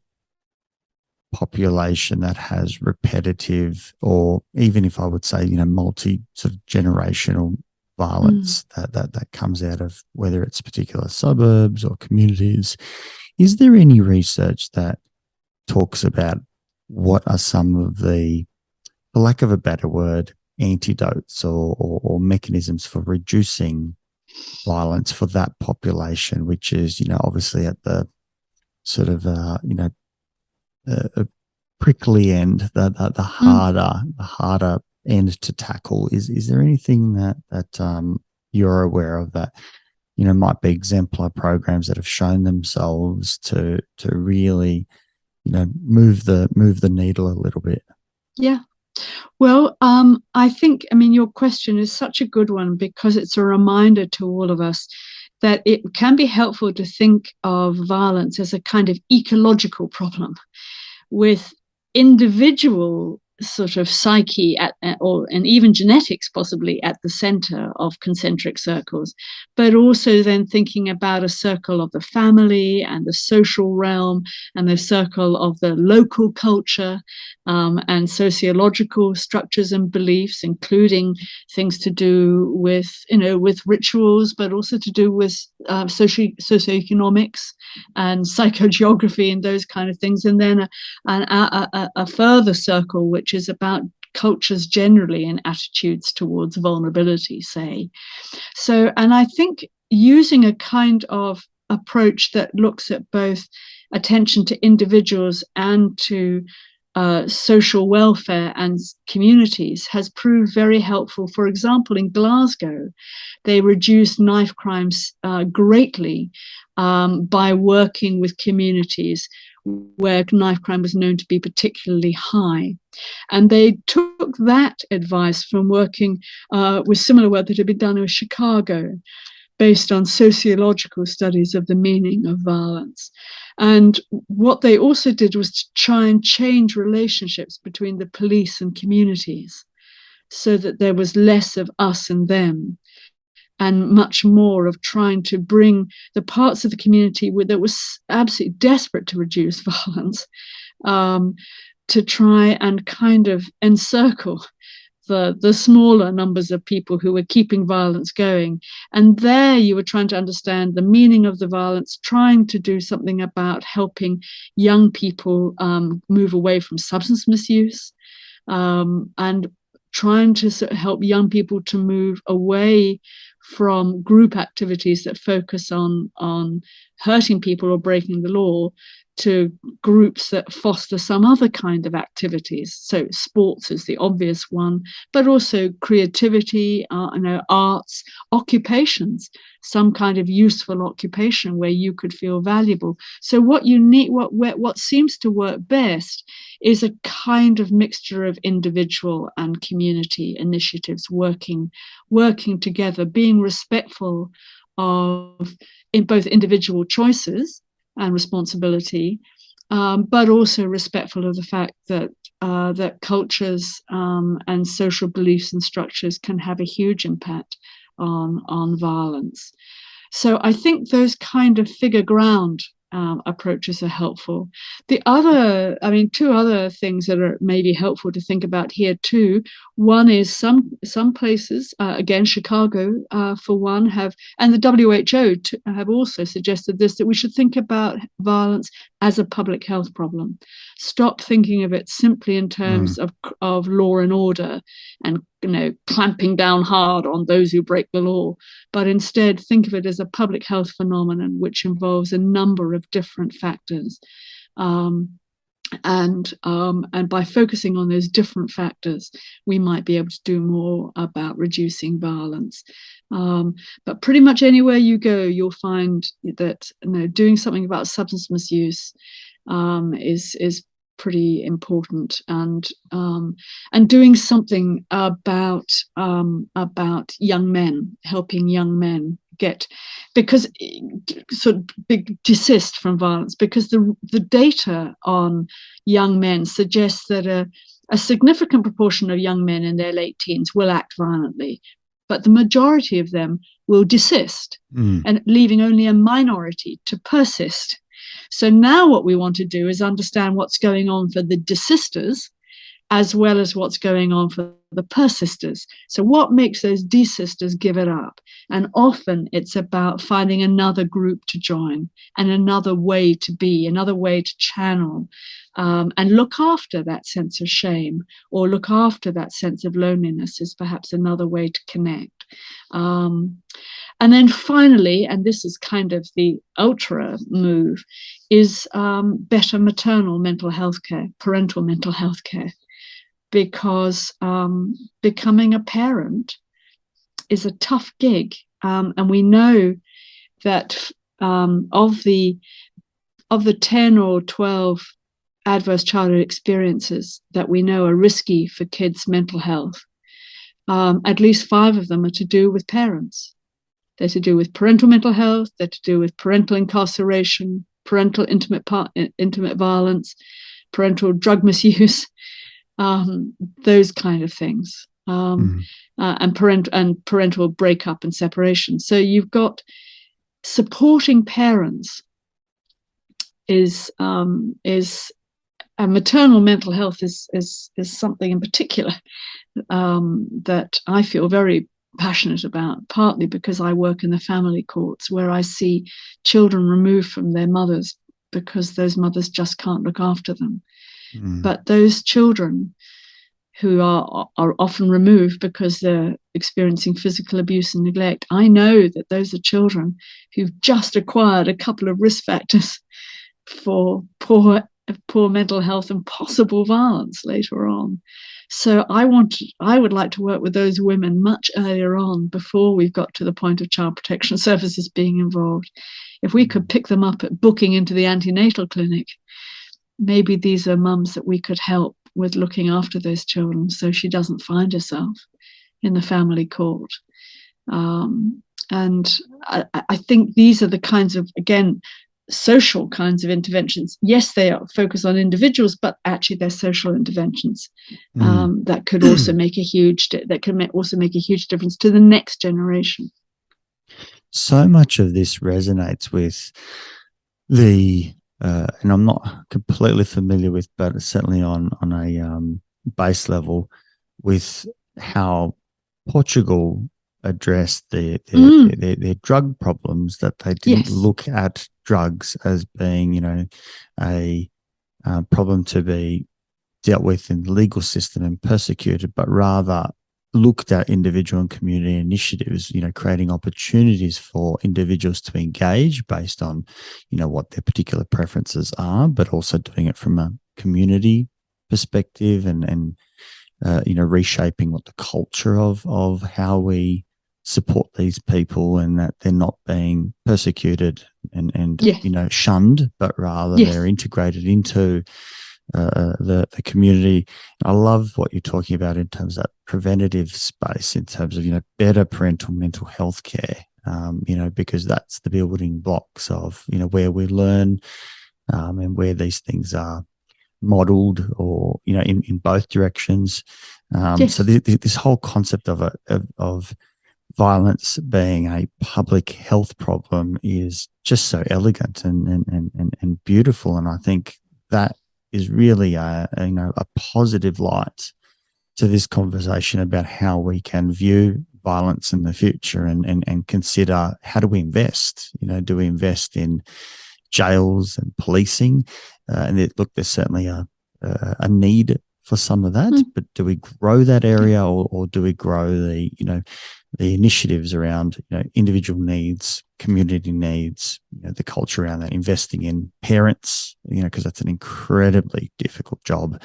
population that has repetitive, or even if I would say multi sort of generational violence that comes out of whether it's particular suburbs or communities. Is there any research that talks about what are some of the, for lack of a better word, antidotes or mechanisms for reducing violence for that population, which is, obviously at the sort of, prickly end, the harder end to tackle? Is there anything that you're aware of that, you know, might be exemplar programs that have shown themselves to really, you know, move the needle a little bit? Yeah. Well, I think, your question is such a good one because it's a reminder to all of us that it can be helpful to think of violence as a kind of ecological problem with individual sort of psyche and even genetics possibly at the center of concentric circles, but also then thinking about a circle of the family and the social realm and the circle of the local culture, and sociological structures and beliefs, including things to do with, with rituals, but also to do with socioeconomics and psychogeography and those kind of things. And then a further circle, which is about cultures generally and attitudes towards vulnerability, say. So, and I think using a kind of approach that looks at both attention to individuals and to social welfare and communities has proved very helpful. For example, in Glasgow, they reduced knife crimes greatly by working with communities where knife crime was known to be particularly high. And they took that advice from working with similar work that had been done in Chicago, based on sociological studies of the meaning of violence. And what they also did was to try and change relationships between the police and communities so that there was less of us and them, and much more of trying to bring the parts of the community that was absolutely desperate to reduce violence, to try and kind of encircle the smaller numbers of people who were keeping violence going. And there you were trying to understand the meaning of the violence, trying to do something about helping young people move away from substance misuse, and trying to sort of help young people to move away from group activities that focus on hurting people or breaking the law to groups that foster some other kind of activities. So sports is the obvious one, but also creativity, arts, occupations, some kind of useful occupation where you could feel valuable. So what you need, what seems to work best is a kind of mixture of individual and community initiatives working together, being respectful of in both individual choices and responsibility, but also respectful of the fact that that cultures and social beliefs and structures can have a huge impact on violence. So I think those kind of figure ground approaches are helpful. The other, two other things that are maybe helpful to think about here too. One is some places, again, Chicago for one, have, and the WHO have also suggested this, that we should think about violence as a public health problem. Stop thinking of it simply in terms of law and order and clamping down hard on those who break the law, but instead think of it as a public health phenomenon which involves a number of different factors. And by focusing on those different factors, we might be able to do more about reducing violence. But pretty much anywhere you go, you'll find that doing something about substance misuse is pretty important, and doing something about young men, helping young men desist from violence, because the data on young men suggests that a significant proportion of young men in their late teens will act violently, but the majority of them will desist, and leaving only a minority to persist. So now what we want to do is understand what's going on for the desisters as well as what's going on for the persisters. So what makes those desisters give it up? And often it's about finding another group to join and another way to be, another way to channel, and look after that sense of shame, or look after that sense of loneliness is perhaps another way to connect. And then finally, and this is kind of the ultra move, is better maternal mental health care, parental mental health care, because becoming a parent a tough gig, and we know that of the 10 or 12 adverse childhood experiences that we know are risky for kids' mental health, at least 5 of them are to do with parents. They're to do with parental mental health. They're to do with parental incarceration, parental intimate violence, parental drug misuse, those kind of things, and parental breakup and separation. So you've got supporting parents is and maternal mental health is something in particular that I feel very passionate about, partly because I work in the family courts where I see children removed from their mothers because those mothers just can't look after them. But those children who are often removed because they're experiencing physical abuse and neglect, I know that those are children who've just acquired a couple of risk factors for poor mental health and possible violence later on. So I would like to work with those women much earlier on, before we've got to the point of child protection services being involved. If we could pick them up at booking into the antenatal clinic, maybe these are mums that we could help with looking after those children so she doesn't find herself in the family court. And I think these are the kinds of, again, social kinds of interventions. Yes, they are focused on individuals, but actually they're social interventions that could also make a huge difference to the next generation. So much of this resonates with the and I'm not completely familiar with, but certainly on a base level, with how Portugal addressed their drug problems, that they didn't look at drugs as being, a problem to be dealt with in the legal system and persecuted, but rather looked at individual and community initiatives, creating opportunities for individuals to engage based on, what their particular preferences are, but also doing it from a community perspective and reshaping what the culture of how we support these people, and that they're not being persecuted and shunned, but rather they're integrated into the community. I love what you're talking about in terms of that preventative space, in terms of better parental mental health care, because that's the building blocks of where we learn and where these things are modeled, or in both directions. So this whole concept of violence being a public health problem is just so elegant and beautiful, and I think that is really a positive light to this conversation about how we can view violence in the future and consider, how do we invest? Do we invest in jails and policing? There's certainly a need for some of that, but do we grow that area, or do we grow the initiatives around individual needs, community needs, the culture around that, investing in parents, because that's an incredibly difficult job.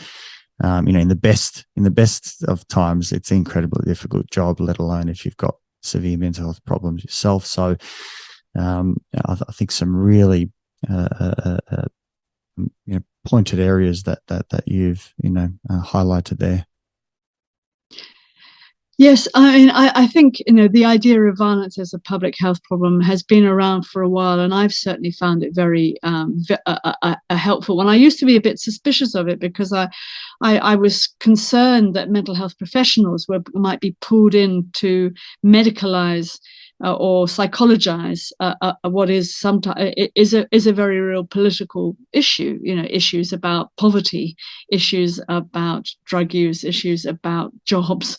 In the best of times, it's an incredibly difficult job, let alone if you've got severe mental health problems yourself. So I think some really pointed areas that you've highlighted there. Yes, I mean, I think the idea of violence as a public health problem has been around for a while, and I've certainly found it very a helpful one. I used to be a bit suspicious of it because I was concerned that mental health professionals might be pulled in to medicalize or psychologize what is sometimes is a very real political issue. Issues about poverty, issues about drug use, issues about jobs.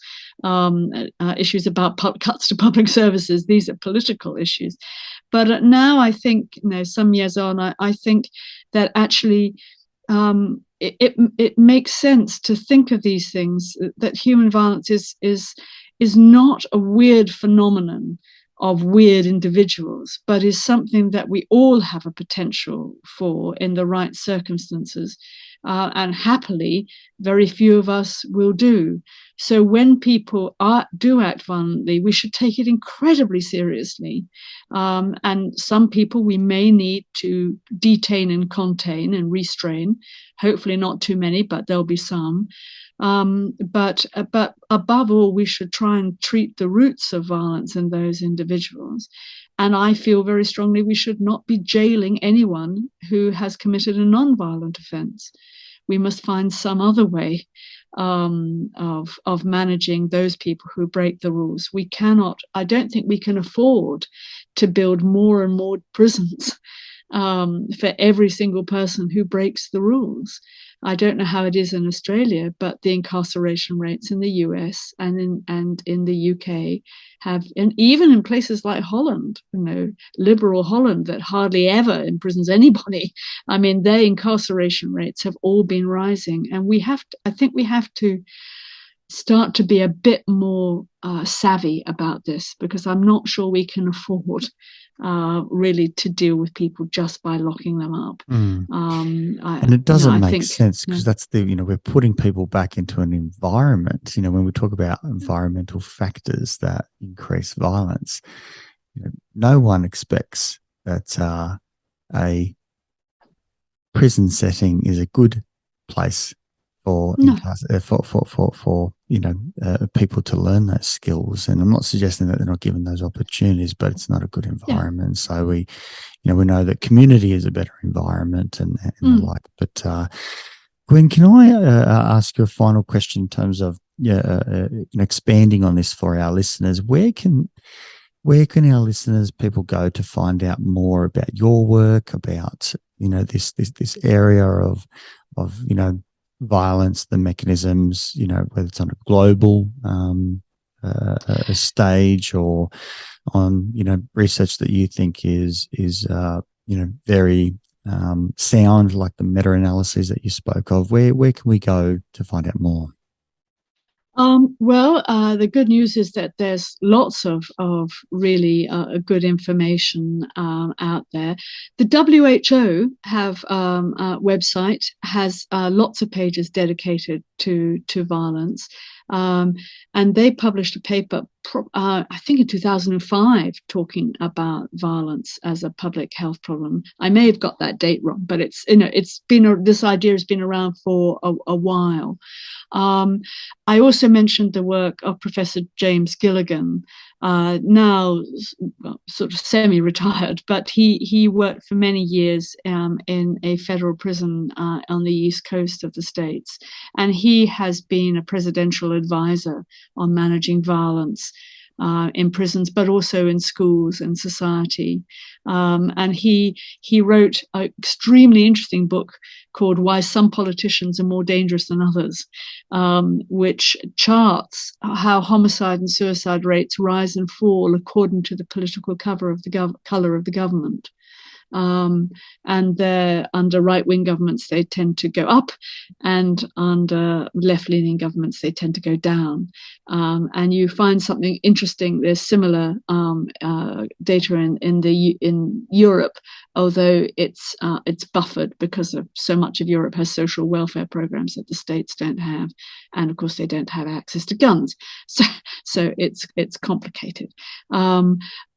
Issues about cuts to public services. These are political issues. But now I think, some years on, I think that actually it makes sense to think of these things, that human violence is not a weird phenomenon weird individuals, but is something that we all have a potential for in the right circumstances. And happily, very few of us will do. So when people do act violently, we should take it incredibly seriously. And some people we may need to detain and contain and restrain. Hopefully not too many, but there'll be some. But above all, we should try and treat the roots of violence in those individuals. And I feel very strongly we should not be jailing anyone who has committed a non-violent offence. We must find some other way of managing those people who break the rules. I don't think we can afford to build more and more prisons for every single person who breaks the rules. I don't know how it is in Australia, but the incarceration rates in the US and in the UK and even in places like Holland, liberal Holland that hardly ever imprisons anybody. I mean, their incarceration rates have all been rising, and I think we have to start to be a bit more savvy about this, because I'm not sure we can afford really to deal with people just by locking them up. And it doesn't make sense, because that's we're putting people back into an environment. When we talk about environmental factors that increase violence, no one expects that a prison setting is a good place for people to learn those skills. And I'm not suggesting that they're not given those opportunities, but it's not a good environment. Yeah. So we know that community is a better environment and the like. But Gwen, can I ask you a final question in terms of expanding on this for our listeners? Where can our listeners, people, go to find out more about your work, about this area of violence, the mechanisms, whether it's on a global stage or on research that you think is very sound, like the meta-analyses that you spoke of? Where can we go to find out more? The good news is that there's lots of really good information out there. The WHO website has lots of pages dedicated to violence. And they published a paper, I think in 2005, talking about violence as a public health problem. I may have got that date wrong, but this idea has been around for a while. I also mentioned the work of Professor James Gilligan, now sort of semi-retired, but he worked for many years in a federal prison on the east coast of the States, and he has been a presidential advisor on managing violence in prisons, but also in schools and society. And he wrote an extremely interesting book called Why Some Politicians Are More Dangerous Than Others, which charts how homicide and suicide rates rise and fall according to the political color of the government. And under right-wing governments, they tend to go up, and under left-leaning governments, they tend to go down. And you find something interesting. There's similar data in Europe, although it's buffered because of so much of Europe has social welfare programs that the states don't have, and of course they don't have access to guns. So it's complicated.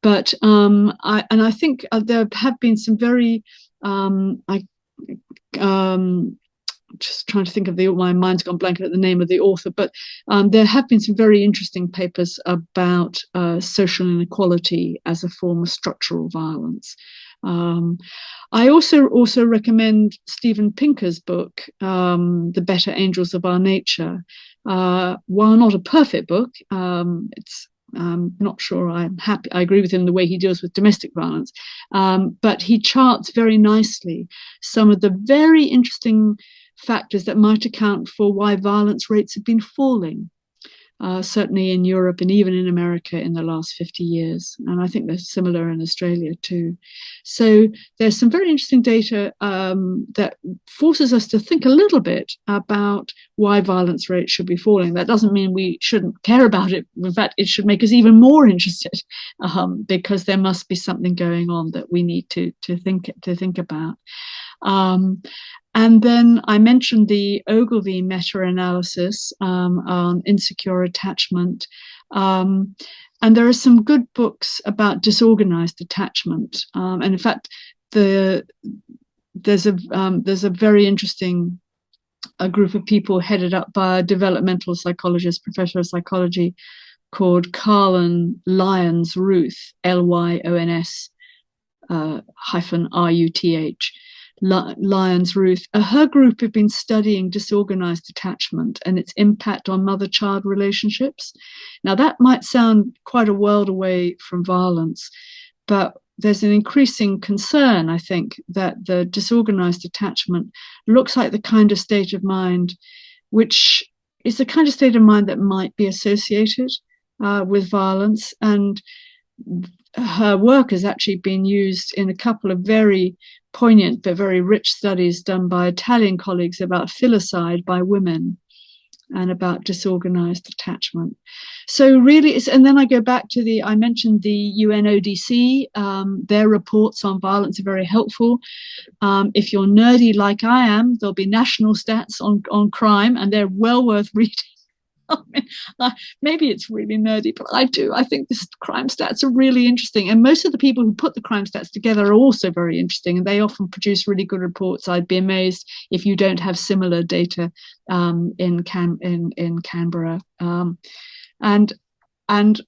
But I think there have been some very just trying to think of my mind's gone blank at the name of the author, but there have been some very interesting papers about social inequality as a form of structural violence. I also recommend Steven Pinker's book, The Better Angels of Our Nature. While not a perfect book, I'm not sure I agree with him the way he deals with domestic violence, but he charts very nicely some of the very interesting factors that might account for why violence rates have been falling. certainly in Europe and even in America in the last 50 years. And I think they're similar in Australia too. So there's some very interesting data that forces us to think a little bit about why violence rates should be falling. That doesn't mean we shouldn't care about it. In fact, it should make us even more interested, because there must be something going on that we need to think about. And then I mentioned the Ogilvy meta-analysis on insecure attachment. And there are some good books about disorganized attachment. And in fact, there's a very interesting group of people headed up by a developmental psychologist, professor of psychology, called Carlin Lyons Ruth, Lyons -Ruth. Lyons Ruth. Her group have been studying disorganized attachment and its impact on mother-child relationships. Now, that might sound quite a world away from violence, but there's an increasing concern, I think, that the disorganized attachment looks like the kind of state of mind which is the kind of state of mind that might be associated with violence. And her work has actually been used in a couple of very poignant but very rich studies done by Italian colleagues about filicide by women and about disorganized attachment. So really, and then I go back to I mentioned the UNODC. Their reports on violence are very helpful. If you're nerdy like I am, there'll be national stats on crime, and they're well worth reading. I mean, maybe it's really nerdy, but I think this crime stats are really interesting. And most of the people who put the crime stats together are also very interesting, and they often produce really good reports. I'd be amazed if you don't have similar data in Canberra. And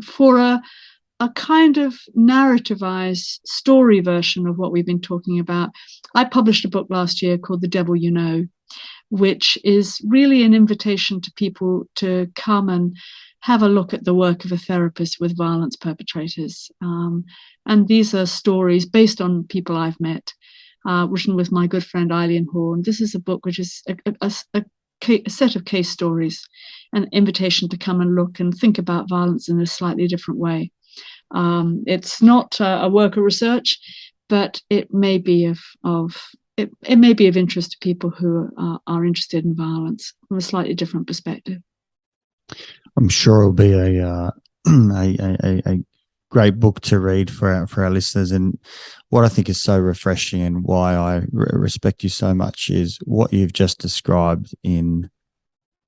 for a kind of narrativized story version of what we've been talking about, I published a book last year called The Devil You Know, which is really an invitation to people to come and have a look at the work of a therapist with violence perpetrators. And these are stories based on people I've met, written with my good friend Eileen Horn. This is a book which is a set of case stories, an invitation to come and look and think about violence in a slightly different way. It's not a work of research, but it may be it may be of interest to people who are interested in violence from a slightly different perspective. I'm sure it'll be a great book to read for our listeners. And what I think is so refreshing and why I respect you so much is what you've just described in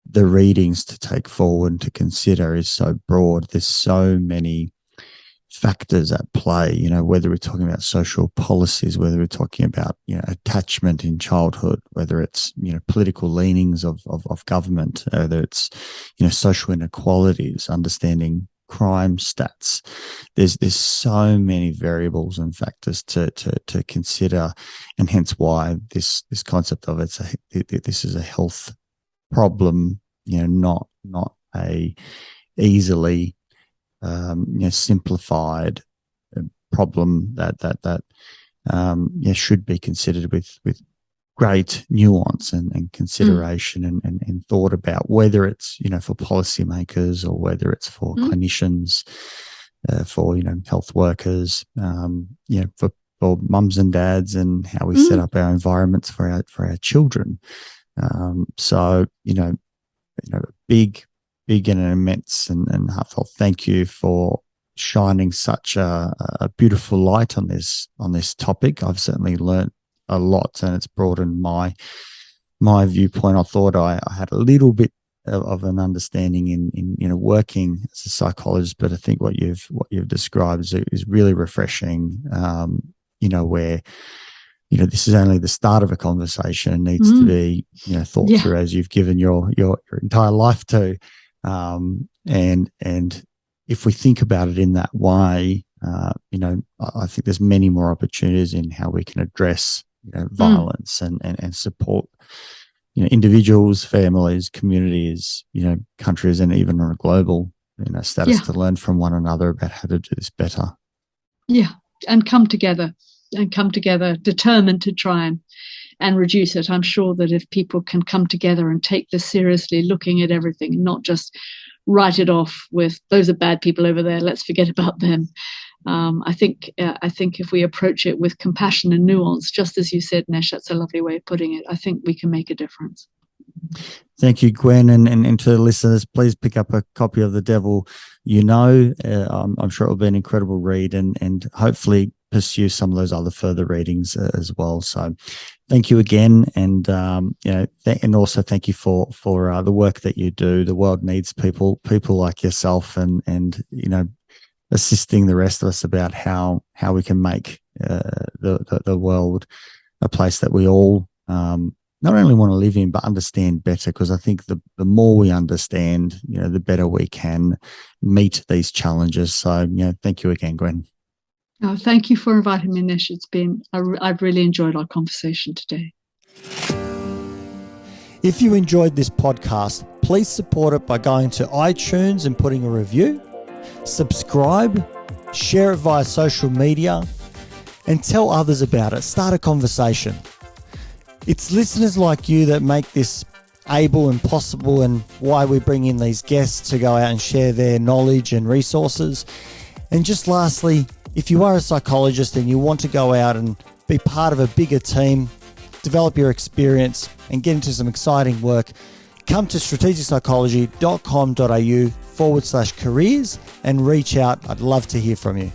the readings to take forward and to consider is so broad. There's so many factors at play, whether we're talking about social policies, whether we're talking about, attachment in childhood, whether it's, political leanings of government, whether it's, social inequalities, understanding crime stats. There's so many variables and factors to consider, and hence why this concept of this is a health problem, not a easily simplified problem that should be considered with great nuance and consideration and thought about, whether it's for policymakers or whether it's for clinicians, for health workers, for mums and dads, and how we set up our environments for our children. So big and an immense and heartfelt thank you for shining such a beautiful light on this topic. I've certainly learnt a lot, and it's broadened my viewpoint. I thought I had a little bit of an understanding in working as a psychologist, but I think what you've described is really refreshing. Where this is only the start of a conversation and needs to be thought through as you've given your entire life to. And if we think about it in that way, I think there's many more opportunities in how we can address violence and support individuals, families, communities, countries, and even on a global status to learn from one another about how to do this better. Yeah, and come together, determined to try and reduce it. I'm sure that if people can come together and take this seriously, looking at everything and not just write it off with those are bad people over there, let's forget about them. I think if we approach it with compassion and nuance, just as you said, Nesh, that's a lovely way of putting it. I think we can make a difference. Thank you, Gwen, and to the listeners, please pick up a copy of The Devil You Know. I'm sure it will be an incredible read, and hopefully pursue some of those other further readings as well. So, thank you again, and and also thank you for the work that you do. The world needs people like yourself, and assisting the rest of us about how we can make the world a place that we all not only want to live in, but understand better, because I think the more we understand, the better we can meet these challenges. So, thank you again, Gwen. Oh, thank you for inviting me, Nesh. I've really enjoyed our conversation today. If you enjoyed this podcast, please support it by going to iTunes and putting a review, subscribe, share it via social media, and tell others about it. Start a conversation. It's listeners like you that make this able and possible, and why we bring in these guests to go out and share their knowledge and resources. And just lastly, if you are a psychologist and you want to go out and be part of a bigger team, develop your experience and get into some exciting work, come to strategicpsychology.com.au/careers and reach out. I'd love to hear from you.